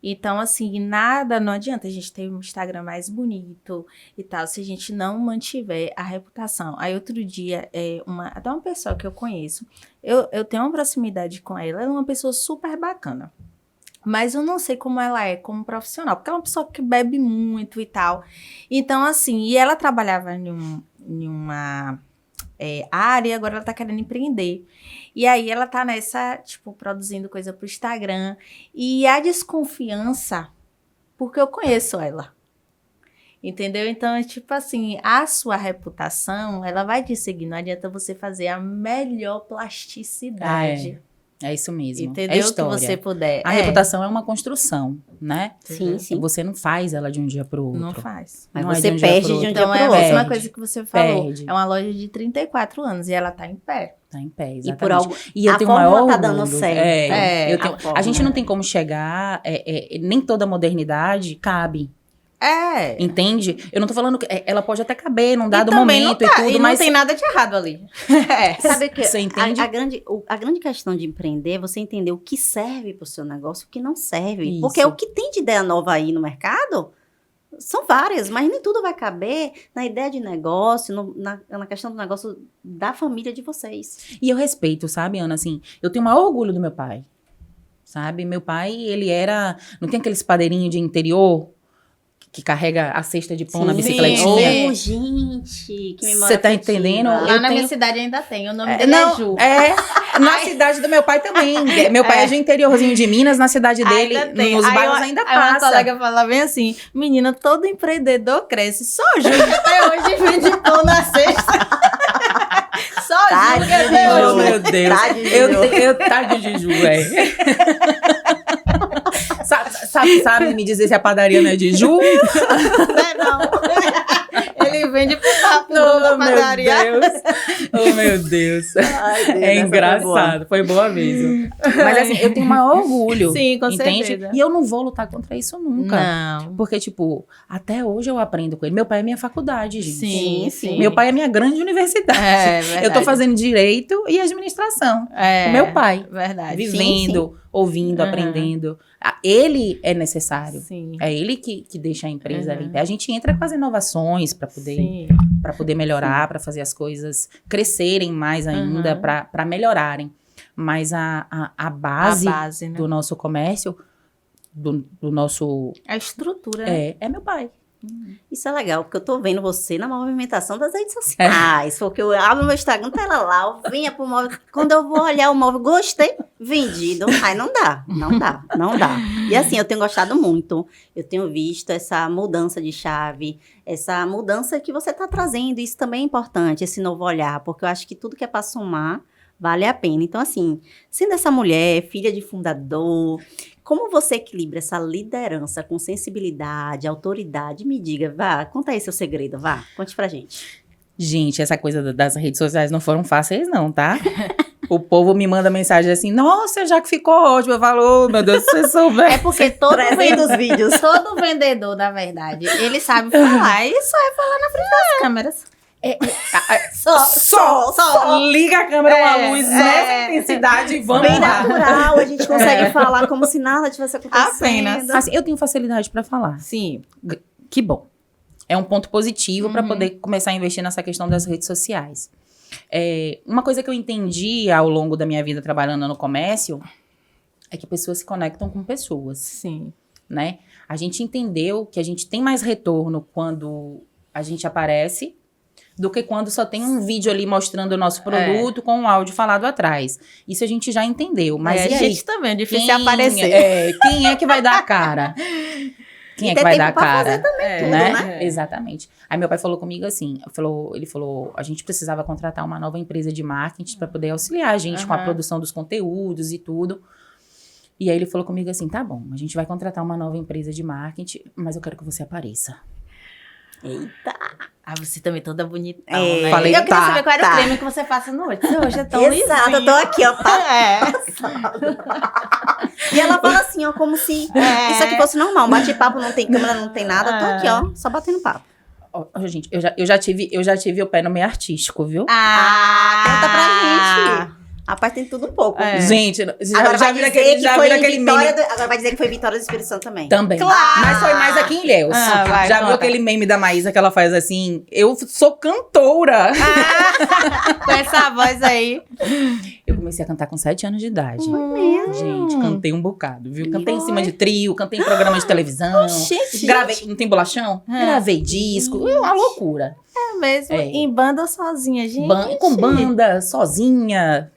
Então, assim, não adianta a gente ter um Instagram mais bonito e tal, se a gente não mantiver a reputação. Aí, outro dia, até uma pessoa que eu conheço, eu tenho uma proximidade com ela, ela é uma pessoa super bacana. Mas eu não sei como ela é como profissional, porque ela é uma pessoa que bebe muito e tal. Então, assim, e ela trabalhava em uma área, e agora ela tá querendo empreender. E aí ela tá nessa, tipo, produzindo coisa pro Instagram. E a desconfiança, porque eu conheço ela. Entendeu? Então, é tipo assim, a sua reputação, ela vai te seguir. Não adianta você fazer a melhor plasticidade. É isso mesmo. Entendeu? Que você puder. A reputação é uma construção, né? Sim, sim. Você não faz ela de um dia pro outro. Não faz. Mas você perde de um dia pro outro. Então, é a mesma coisa que você falou. É uma loja de 34 anos e ela tá em pé. Tá em pé, exatamente. E por algo, e eu tenho maior tá dando certo. A gente não tem como chegar... nem toda modernidade cabe. Entende? Eu não tô falando que ela pode até caber num dado momento e tudo, mas não tem nada de errado ali. Sabe que você entende? A grande questão de empreender é você entender o que serve pro seu negócio e o que não serve. Isso. Porque o que tem de ideia nova aí no mercado são várias, mas nem tudo vai caber na ideia de negócio, na questão do negócio da família de vocês. E eu respeito, sabe, Ana? Assim, eu tenho o maior orgulho do meu pai. Sabe? Meu pai, ele era... Não tem aqueles padeirinhos de interior que carrega a cesta de pão na bicicletinha. Gente, que memória. Você tá entendendo? Lá na minha cidade ainda tem, o nome dele é Ju. Na cidade do meu pai também. Meu pai é de interiorzinho de Minas, na cidade dele, nos bairros ainda passa. Uma colega fala bem assim, menina, todo empreendedor cresce, só Ju até hoje vende pão na cesta. Só Ju que até hoje. Oh, meu Deus. Tadinho de Ju, velho. Sabe me dizer se a padaria não é de Ju? Não. Ele vende pro Bruno da padaria. Meu Deus. Oh, meu Deus. Ai, Deus, É essa engraçado. Foi boa mesmo. Mas assim, eu tenho maior orgulho. Sim, com entende? certeza. E eu não vou lutar contra isso nunca. Não. Porque, tipo, até hoje eu aprendo com ele. Meu pai é minha faculdade, gente. Sim, sim. Meu pai é minha grande universidade. É, verdade. Eu tô fazendo direito e administração. É, O meu pai. Verdade. Vivendo, ouvindo, Aham. aprendendo. Ele é necessário. Sim. É ele que deixa a empresa Uhum. ali. A gente entra com as inovações para poder, Sim. poder melhorar, para fazer as coisas crescerem mais ainda, Uhum. para melhorarem. Mas a base, A base, né? do nosso comércio, do nosso... A estrutura, né? É meu pai. Isso é legal, porque eu tô vendo você na movimentação das redes sociais. Porque eu abro meu Instagram, tá ela lá, eu vinha pro móvel. Quando eu vou olhar o móvel, gostei, vendido. Aí não dá. E assim, eu tenho gostado muito. Eu tenho visto essa mudança de chave, essa mudança que você tá trazendo. Isso também é importante, esse novo olhar, porque eu acho que tudo que é pra somar vale a pena. Então, assim, sendo essa mulher, filha de fundador, como você equilibra essa liderança com sensibilidade, autoridade? Me diga, vá, conta aí seu segredo, vá, conte pra gente. Gente, essa coisa das redes sociais não foram fáceis não, tá? O povo me manda mensagem assim, nossa, já que ficou ótimo. Eu falo, oh, meu Deus, se você souber. É porque todo 300 vídeos. todo vendedor, na verdade, ele sabe falar. Ele só é falar na frente das câmeras. Só liga a câmera, uma luz nessa intensidade e vamos Bem lá. natural, a gente consegue falar como se nada tivesse acontecendo. Apenas. Assim, eu tenho facilidade pra falar. Sim. Que bom. É um ponto positivo para Uhum. poder começar a investir nessa questão das redes sociais. Uma coisa que eu entendi ao longo da minha vida trabalhando no comércio é que pessoas se conectam com pessoas, Sim. né? A gente entendeu que a gente tem mais retorno quando a gente aparece do que quando só tem um vídeo ali mostrando o nosso produto com um áudio falado atrás. Isso a gente já entendeu. Mas a e aí? gente também, é difícil aparecer. Quem é que vai dar a cara? Quem E é que ter vai tempo dar a pra cara? fazer também tudo, né? Exatamente. Aí meu pai falou comigo assim, ele falou, a gente precisava contratar uma nova empresa de marketing para poder auxiliar a gente com a Aham. produção dos conteúdos e tudo. E aí ele falou comigo assim, tá bom, a gente vai contratar uma nova empresa de marketing, mas eu quero que você apareça. Eita. Ah, você também toda bonitão, É. né? Falei, eu queria tá, saber qual era tá. o creme que você passa no olho. Você hoje é tão Exato, eu lisinho. tô aqui, ó. É. E ela fala assim, ó, como se isso aqui fosse normal. Um bate-papo, não tem câmera, não tem nada. Eu tô aqui, ó, só batendo papo. Ó, gente, eu já tive o pé no meio artístico, viu? Conta pra gente. Rapaz, tem tudo um pouco. É. Gente, Agora já vai viram dizer aquele, que já foi viram aquele Vitória meme? Agora vai dizer que foi Vitória do Espírito Santo também. Também. Claro. Mas foi mais aqui em Ilhéus. Vai, Já viu conta. aquele meme da Maísa que ela faz assim? Eu sou cantora. Com essa voz aí. Eu comecei a cantar com 7 anos de idade. mesmo? Gente, cantei um bocado, viu? Cantei em cima de trio, cantei em programa de televisão. Gente, Gravei, não tem bolachão? É. Gravei disco, uma loucura. É mesmo, É. em banda ou sozinha, gente? Com banda, sozinha.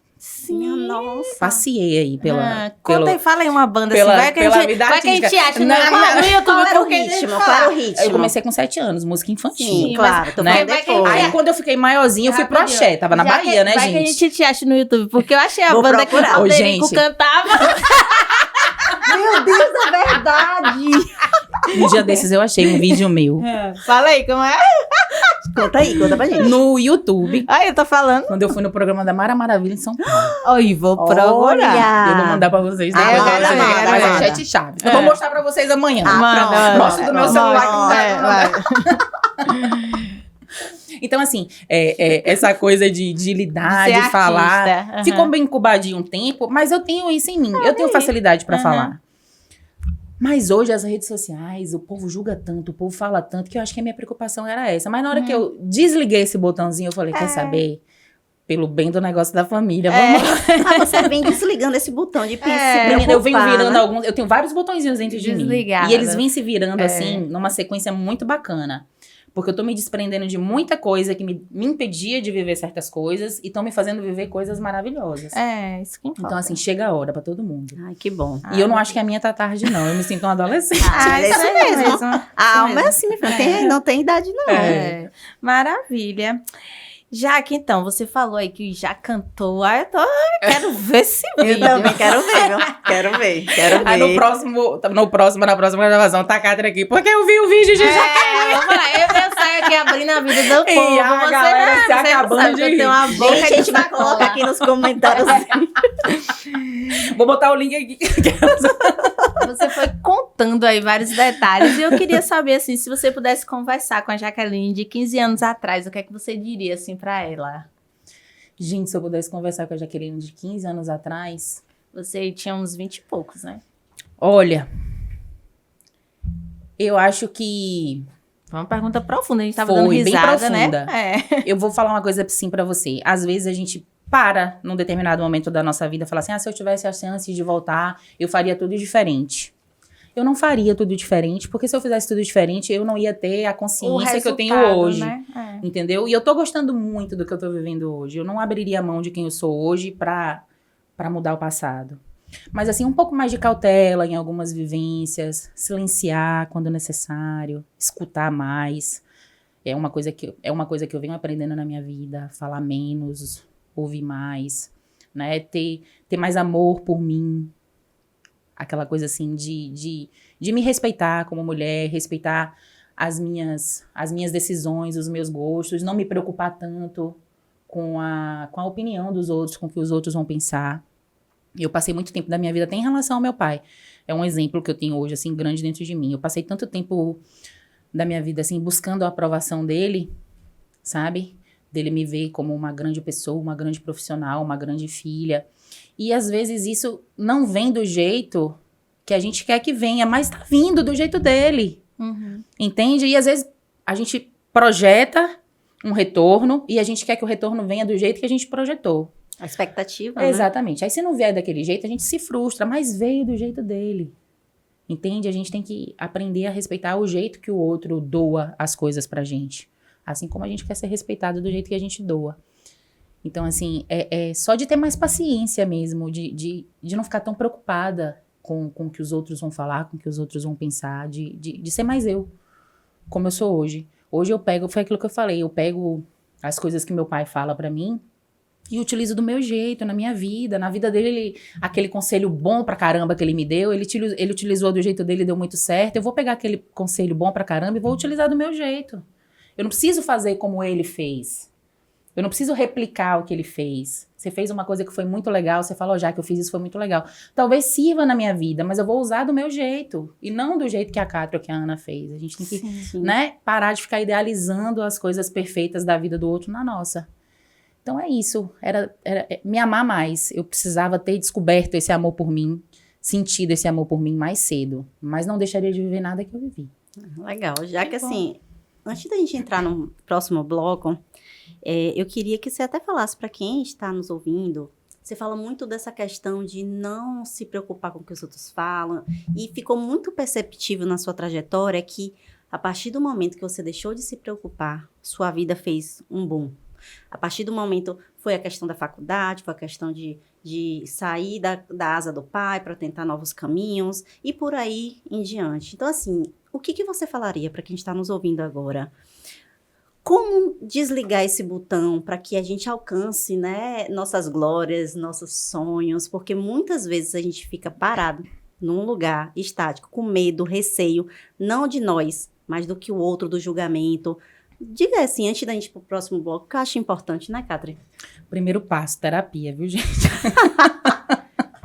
minha nossa. Passeei aí pela... Conta aí, fala aí uma banda pela- assim. Vai que pela a gente, vida vai que a gente artística. acha no, Não, não. no YouTube. Qual era o porque a gente ritmo? fala. Qual era o ritmo? Eu comecei com 7 anos, música infantil. Sim, Sim, claro. Tô né? falando Vai que depois. a Aí quando eu fiquei maiorzinha, eu fui pro Rapidinho. axé. Tava na Já Bahia, que- né, vai gente? que a gente te acha no YouTube, porque eu achei a Vou banda que o procurar. Ô, Frederico gente. cantava. Meu Deus, é verdade. Um dia desses eu achei um vídeo meu Fala aí, como é? Conta aí, conta pra gente. no YouTube, Aí, eu tô falando. quando eu fui no programa da Mara Maravilha em São Paulo. Oi, vou procurar. Olha. Eu vou mandar pra vocês Ah, depois. manda, mas manda. é 7 chaves. Eu vou mostrar pra vocês amanhã. Ah, Mostra do meu celular que não dá pra mandar. vai. Então, assim, essa coisa de lidar, De de, ser falar. artista, aham. Ficou bem incubadinho um tempo, mas eu tenho isso em mim. Eu tenho facilidade pra Aham. falar. Mas hoje as redes sociais, o povo julga tanto, o povo fala tanto, que eu acho que a minha preocupação era essa. Mas na hora que eu desliguei esse botãozinho, eu falei, quer saber? Pelo bem do negócio da família, vamos lá. Ah, você vem desligando esse botão de se Menina, eu venho preocupar, virando né? alguns. Eu tenho vários botõezinhos dentro de mim. Desligada. E eles vêm se virando assim, numa sequência muito bacana. Porque eu tô me desprendendo de muita coisa que me impedia de viver certas coisas e estão me fazendo viver coisas maravilhosas. É, isso que importa. Então, assim, chega a hora pra todo mundo. Ai, que bom. E eu não acho que a minha tá tarde, não. Eu me sinto uma adolescente. Ah, é isso mesmo. A alma é mesmo. assim, minha filha. Não tem idade, não. É. Maravilha. Jaque, então, você falou aí que já cantou. Ah, quero ver esse vídeo. Eu também quero ver, viu? Quero ver. Aí na próxima gravação, tá a Catherine aqui. Porque eu vi o vídeo de Jaque. Vamos lá, eu saio aqui abrindo a vida do povo. E a galera se acabando sabe de que eu tenho uma rir. boca Gente, a gente vai colocar aqui nos comentários. Vou botar o link aqui. Você foi contando aí vários detalhes e eu queria saber, assim, se você pudesse conversar com a Jaqueline de 15 anos atrás, o que é que você diria, assim, pra ela? Gente, se eu pudesse conversar com a Jaqueline de 15 anos atrás... Você tinha uns 20 e poucos, né? Olha, eu acho que... Foi uma pergunta profunda, a gente tava Foi, dando bem risada, né? profunda. É. Eu vou falar uma coisa assim pra você. Às vezes a gente para num determinado momento da nossa vida e fala assim, se eu tivesse a chance de voltar, eu faria tudo diferente. Eu não faria tudo diferente, porque se eu fizesse tudo diferente, eu não ia ter a consciência que eu tenho hoje. Né? Entendeu? E eu tô gostando muito do que eu tô vivendo hoje. Eu não abriria a mão de quem eu sou hoje pra mudar o passado. Mas assim, um pouco mais de cautela em algumas vivências, silenciar quando necessário, escutar mais. É uma coisa que eu venho aprendendo na minha vida, falar menos, ouvir mais, né? Ter mais amor por mim. Aquela coisa assim de me respeitar como mulher, respeitar as minhas decisões, os meus gostos, não me preocupar tanto com a opinião dos outros, com o que os outros vão pensar. Eu passei muito tempo da minha vida até em relação ao meu pai. É um exemplo que eu tenho hoje, assim, grande dentro de mim. Eu passei tanto tempo da minha vida, assim, buscando a aprovação dele, sabe? Dele me ver como uma grande pessoa, uma grande profissional, uma grande filha. E às vezes isso não vem do jeito que a gente quer que venha, mas tá vindo do jeito dele. Uhum. Entende? E às vezes a gente projeta um retorno e a gente quer que o retorno venha do jeito que a gente projetou. A expectativa, né? Exatamente. Aí se não vier daquele jeito, a gente se frustra, mas veio do jeito dele. Entende? A gente tem que aprender a respeitar o jeito que o outro doa as coisas pra gente. Assim como a gente quer ser respeitado do jeito que a gente doa. Então, assim, é só de ter mais paciência mesmo, de não ficar tão preocupada com o que os outros vão falar, com o que os outros vão pensar, de ser mais eu, como eu sou hoje. Hoje eu pego, foi aquilo que eu falei, eu pego as coisas que meu pai fala pra mim e utilizo do meu jeito, na minha vida. Na vida dele, aquele conselho bom pra caramba que ele me deu, ele utilizou do jeito dele e deu muito certo. Eu vou pegar aquele conselho bom pra caramba e vou utilizar do meu jeito. Eu não preciso fazer como ele fez. Eu não preciso replicar o que ele fez. Você fez uma coisa que foi muito legal, você falou, já que eu fiz isso foi muito legal. Talvez sirva na minha vida, mas eu vou usar do meu jeito. E não do jeito que a Cátia ou que a Ana fez. A gente tem que, né, parar de ficar idealizando as coisas perfeitas da vida do outro na nossa. Então é isso. Era me amar mais. Eu precisava ter descoberto esse amor por mim, sentido esse amor por mim mais cedo. Mas não deixaria de viver nada que eu vivi. Legal. Já que assim, antes da gente entrar no próximo bloco, eu queria que você até falasse para quem está nos ouvindo. Você fala muito dessa questão de não se preocupar com o que os outros falam. E ficou muito perceptível na sua trajetória que, a partir do momento que você deixou de se preocupar, sua vida fez um boom. A partir do momento, foi a questão da faculdade, foi a questão de sair da asa do pai para tentar novos caminhos e por aí em diante. Então, assim, o que você falaria para quem está nos ouvindo agora? Como desligar esse botão para que a gente alcance, né, nossas glórias, nossos sonhos? Porque muitas vezes a gente fica parado num lugar estático, com medo, receio, não de nós, mas do que o outro, do julgamento. Diga assim, antes da gente ir pro próximo bloco, que eu acho importante, né, Catherine? Primeiro passo, terapia, viu, gente?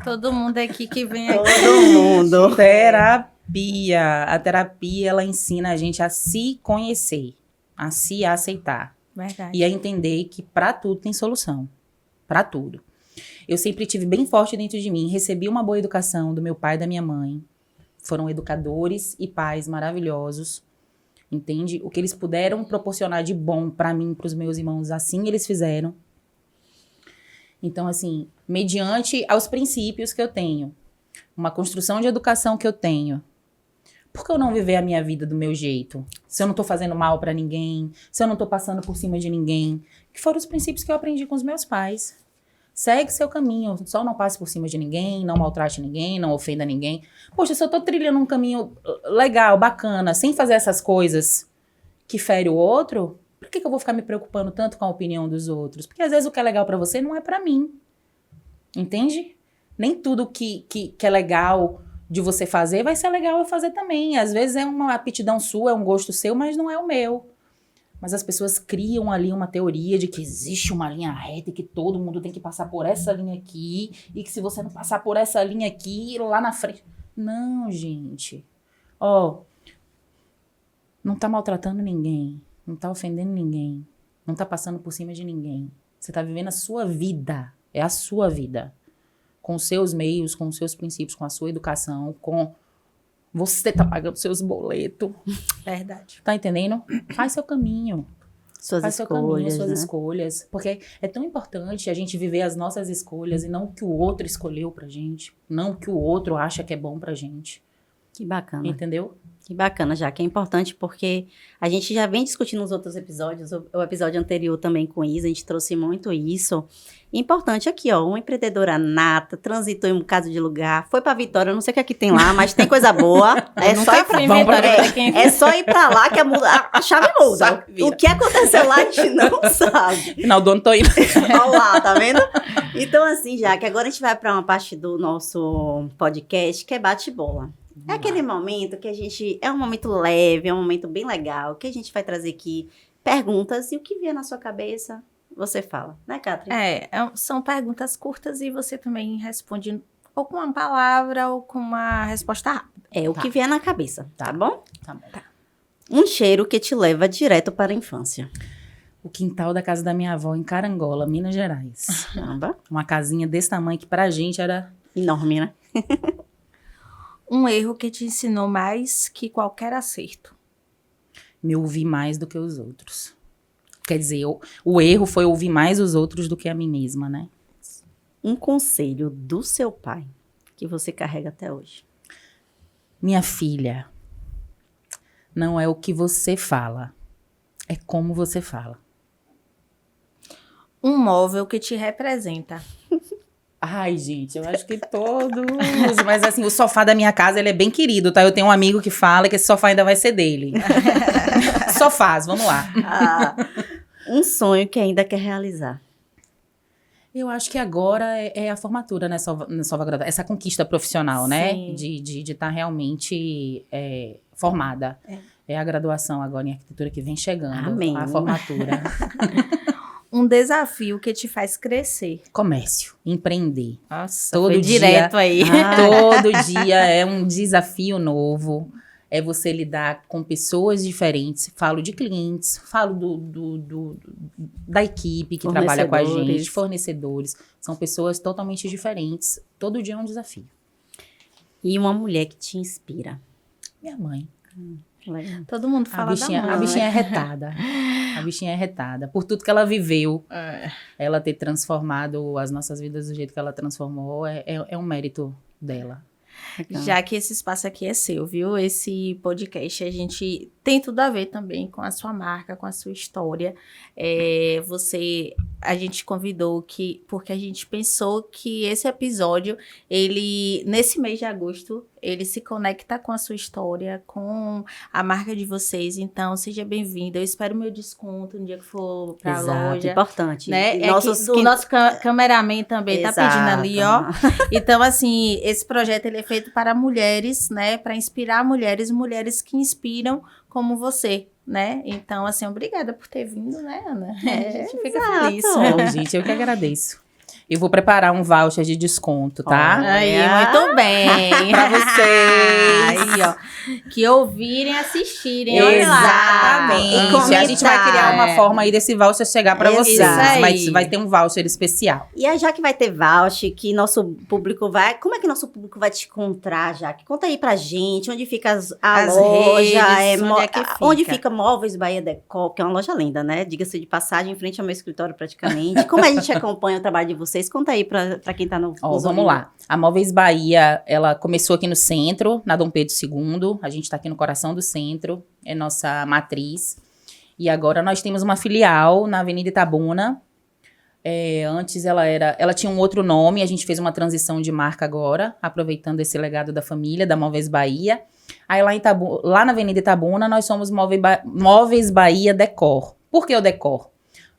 Todo mundo aqui que vem aqui. Todo mundo. Terapia. A terapia, ela ensina a gente a se conhecer, a se aceitar. Verdade. E a entender que pra tudo tem solução. Pra tudo. Eu sempre tive bem forte dentro de mim. Recebi uma boa educação do meu pai e da minha mãe. Foram educadores e pais maravilhosos. Entende? O que eles puderam proporcionar de bom pra mim, pros meus irmãos, assim eles fizeram. Então, assim, mediante aos princípios que eu tenho, uma construção de educação que eu tenho, por que eu não viver a minha vida do meu jeito? Se eu não tô fazendo mal pra ninguém, se eu não tô passando por cima de ninguém, que foram os princípios que eu aprendi com os meus pais. Segue seu caminho, só não passe por cima de ninguém, não maltrate ninguém, não ofenda ninguém. Poxa, se eu tô trilhando um caminho legal, bacana, sem fazer essas coisas que ferem o outro, Por que eu vou ficar me preocupando tanto com a opinião dos outros? Porque às vezes o que é legal pra você não é pra mim. Entende? Nem tudo que é legal de você fazer vai ser legal eu fazer também. Às vezes é uma aptidão sua, é um gosto seu, mas não é o meu. Mas as pessoas criam ali uma teoria de que existe uma linha reta e que todo mundo tem que passar por essa linha aqui, e que se você não passar por essa linha aqui, lá na frente... Não, gente. Não tá maltratando ninguém, não tá ofendendo ninguém, não tá passando por cima de ninguém. Você tá vivendo a sua vida, é a sua vida. Com os seus meios, com os seus princípios, com a sua educação, com... Você tá pagando seus boletos. Verdade. Tá entendendo? Faz seu caminho. Suas Escolhas. Porque é tão importante a gente viver as nossas escolhas e não o que o outro escolheu pra gente. Não o que o outro acha que é bom pra gente. Que bacana. Entendeu? Que bacana, já que é importante porque a gente já vem discutindo nos outros episódios, o episódio anterior também com Isa, a gente trouxe muito isso. Importante aqui, ó, uma empreendedora nata, transitou em um bocado de lugar, foi pra Vitória, eu não sei o que é que tem lá, mas tem coisa boa. É só ir pra lá que a chave muda. O que aconteceu lá a gente não sabe. Final do ano tô indo. Olha lá, tá vendo? Então assim, já que agora a gente vai pra uma parte do nosso podcast que é bate-bola. É aquele momento que a gente... É um momento leve, é um momento bem legal, que a gente vai trazer aqui perguntas e o que vier na sua cabeça, você fala. Né, Catherine? São perguntas curtas e você também responde ou com uma palavra ou com uma resposta rápida. O que vier na cabeça, tá bom? Tá bom. Um cheiro que te leva direto para a infância. O quintal da casa da minha avó em Carangola, Minas Gerais. Caramba. Uma casinha desse tamanho que pra gente era... Enorme, né? Um erro que te ensinou mais que qualquer acerto. Me ouvir mais do que os outros. Quer dizer, o erro foi ouvir mais os outros do que a mim mesma, né? Um conselho do seu pai que você carrega até hoje. Minha filha, não é o que você fala, é como você fala. Um móvel que te representa. Ai, gente, eu acho que todos. Mas assim, o sofá da minha casa, ele é bem querido, tá? Eu tenho um amigo que fala que esse sofá ainda vai ser dele. Sofás, vamos lá. Um sonho que ainda quer realizar. Eu acho que agora é a formatura, né, Salvaguarda? Essa conquista profissional, né? Sim. De estar realmente formada. É a graduação agora em arquitetura que vem chegando. Amém. A formatura. Um desafio que te faz crescer. Comércio, empreender. Nossa, Todo foi dia, direto aí. Todo dia é um desafio novo. É você lidar com pessoas diferentes. Falo de clientes, falo da equipe que trabalha com a gente, fornecedores. São pessoas totalmente diferentes. Todo dia é um desafio. E uma mulher que te inspira. Minha mãe. Legal. Todo mundo fala da mãe. A bichinha é retada. A bichinha é retada. Por tudo que ela viveu, ela ter transformado as nossas vidas do jeito que ela transformou, é um mérito dela. Legal. Já que esse espaço aqui é seu, viu? Esse podcast, a gente tem tudo a ver também com a sua marca, com a sua história. A gente convidou porque a gente pensou que esse episódio, nesse mês de agosto, ele se conecta com a sua história, com a marca de vocês. Então, seja bem-vindo. Eu espero o meu desconto no dia que for pra loja. Importante. Né? O nosso cameraman também tá pedindo ali, ó. Então, assim, esse projeto ele é feito para mulheres, né? Para inspirar mulheres que inspiram como você, né? Então, assim, obrigada por ter vindo, né, Ana? A gente fica feliz. Não, gente, eu que agradeço. Eu vou preparar um voucher de desconto, tá? Aí, muito bem. Pra vocês. Aí, ó. Que ouvirem, assistirem. Exatamente. A gente vai criar uma forma aí desse voucher chegar pra vocês. Mas vai ter um voucher especial. E aí, já que vai ter voucher, que nosso público vai... Como é que nosso público vai te encontrar, Jaque? Conta aí pra gente, onde fica a loja, onde fica Móveis Bahia Decor, que é uma loja linda, né? Diga-se de passagem, em frente ao meu escritório praticamente. Como a gente acompanha o trabalho de vocês? Conta aí pra quem tá no... Vamos lá. A Móveis Bahia, ela começou aqui no centro, na Dom Pedro II. A gente tá aqui no coração do centro. É nossa matriz. E agora nós temos uma filial na Avenida Itabuna. Antes ela tinha um outro nome. A gente fez uma transição de marca agora, aproveitando esse legado da família, da Móveis Bahia. Aí lá na Avenida Itabuna, nós somos Móveis Bahia Decor. Por que o decor?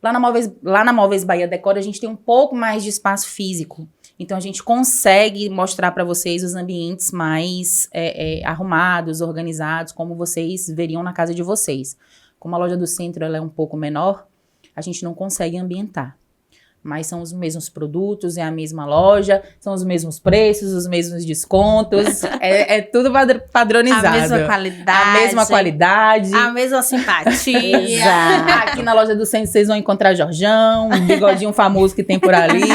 Lá na Móveis Bahia Decor, a gente tem um pouco mais de espaço físico. Então, a gente consegue mostrar para vocês os ambientes mais arrumados, organizados, como vocês veriam na casa de vocês. Como a loja do centro ela é um pouco menor, a gente não consegue ambientar. Mas são os mesmos produtos, é a mesma loja, são os mesmos preços, os mesmos descontos. É tudo padronizado. A mesma qualidade. A mesma qualidade. A mesma simpatia. Exato. Aqui na loja do centro vocês vão encontrar Jorjão, um bigodinho famoso que tem por ali.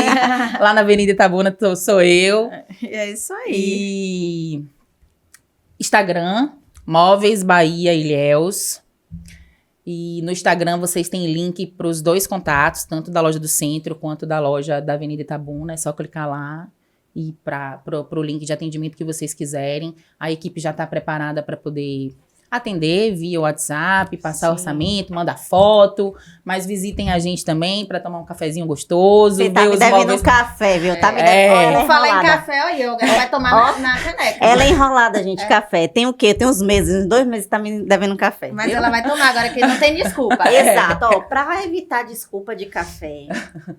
Lá na Avenida Itabuna sou eu. É isso aí. E Instagram, Móveis Bahia Ilhéus. E no Instagram vocês têm link para os 2 contatos, tanto da loja do centro quanto da loja da Avenida Itabuna. É só clicar lá e para o link de atendimento que vocês quiserem. A equipe já está preparada para poder atender via WhatsApp, passar orçamento, mandar foto. Mas visitem a gente também para tomar um cafezinho gostoso. Você tá me devendo um café, viu? Tá me devendo. Olha, ela é Falar em enrolada. café, olha eu, ela vai tomar na caneca. Ela é enrolada, gente, café. Tem o quê? Tem uns meses, uns 2 meses tá me devendo um café. Mas ela vai tomar agora, que não tem desculpa. Exato, ó, pra evitar desculpa de café,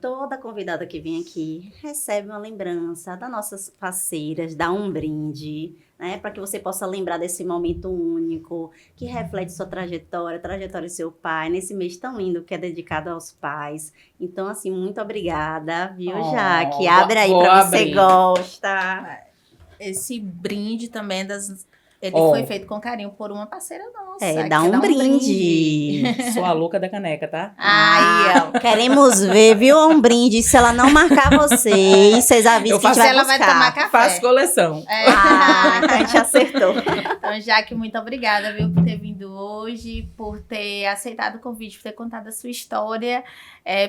toda convidada que vem aqui recebe uma lembrança das nossas parceiras, dá um brinde, né? Para que você possa lembrar desse momento único, que reflete sua trajetória, a trajetória do seu pai, nesse mês tão lindo que é dedicado aos pais. Então, assim, muito obrigada, viu, Jaque? Abre aí vou pra você abrir. gosta. Esse brinde também ele foi feito com carinho por uma parceira nossa. É, que dá um brinde. Sou a louca da caneca, tá? Aí, ó. Queremos ver, viu, um brinde. Se ela não marcar vocês avisam que a gente vai ela buscar. vai tomar café. Faço coleção. Ah, então a gente acertou. Então, Jaque, muito obrigada, viu, por ter vindo hoje, por ter aceitado o convite, por ter contado a sua história,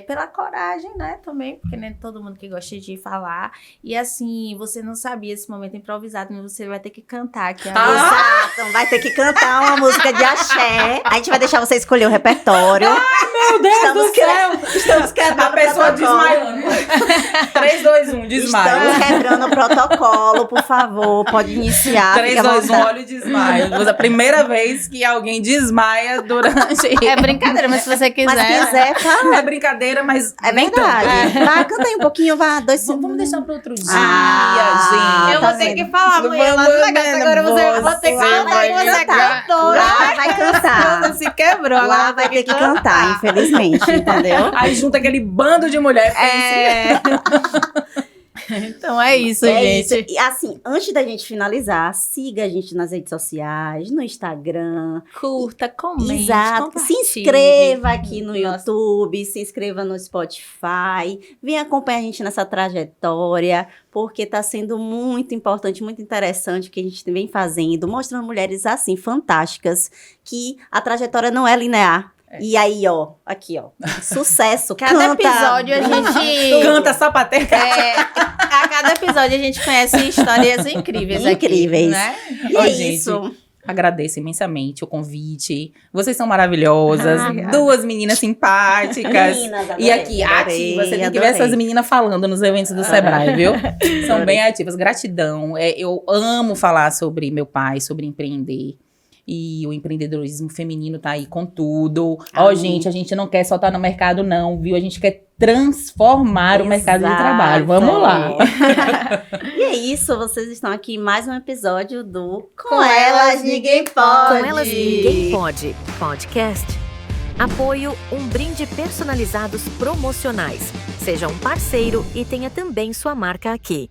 pela coragem, né, também, porque nem todo mundo que gosta de falar. E assim, você não sabia esse momento improvisado, mas você vai ter que cantar aqui. Exato, vai ter que cantar uma música de axé. A gente vai deixar você escolher o repertório. Meu Deus do céu! Estamos quebrando A pessoa o protocolo. desmaiando. 3, 2, 1, desmaio. Estamos quebrando o protocolo, por favor. Pode iniciar. 3, fique à 2, 1, vontade. olha o desmaio. A primeira vez que alguém desmaia durante... É brincadeira, mas se você quiser... Mas quiser, fala. É brincadeira, mas É nem verdade. tanto. Vai, canta aí um pouquinho, vai. 2 segundos. Vamos deixar para outro dia, Ah, gente. Eu tá vou ter vendo? que falar, mulher, lá no negócio, agora você vai ter que Você cantar, vai você é cantar. cantora. Lá vai cantar. Você se quebrou, Lá agora vai ter que cantar, infelizmente, entendeu? Aí junta aquele bando de mulher. Então é isso, É gente. isso. E assim, antes da gente finalizar, siga a gente nas redes sociais, no Instagram. Curta, comente, Exato. Se compartilhe. inscreva aqui no Nossa. YouTube, se inscreva no Spotify. Venha acompanhar a gente nessa trajetória, porque está sendo muito importante, muito interessante o que a gente vem fazendo, mostrando mulheres assim, fantásticas, que a trajetória não é linear. E aí, ó, aqui, ó, sucesso. Cada canta, episódio a gente... Canta sapateca. A cada episódio a gente conhece histórias incríveis aqui, Incríveis. né? E Ô, é gente, isso. Agradeço imensamente o convite. Vocês são maravilhosas. Obrigada. 2 meninas simpáticas. Meninas, E adorei, aqui, adorei, ativas. Você tem que adorei. ver essas meninas falando nos eventos do Sebrae, viu? São bem ativas. Gratidão. Eu amo falar sobre meu pai, sobre empreender. E o empreendedorismo feminino tá aí com tudo. Ó, Amém. gente, a gente não quer só estar no mercado, não, viu? A gente quer transformar o mercado de trabalho. Vamos lá. E é isso, vocês estão aqui em mais um episódio do Com Elas Ninguém Pode. Com Elas Ninguém Pode podcast. Apoio Um Brinde Personalizados Promocionais. Seja um parceiro e tenha também sua marca aqui.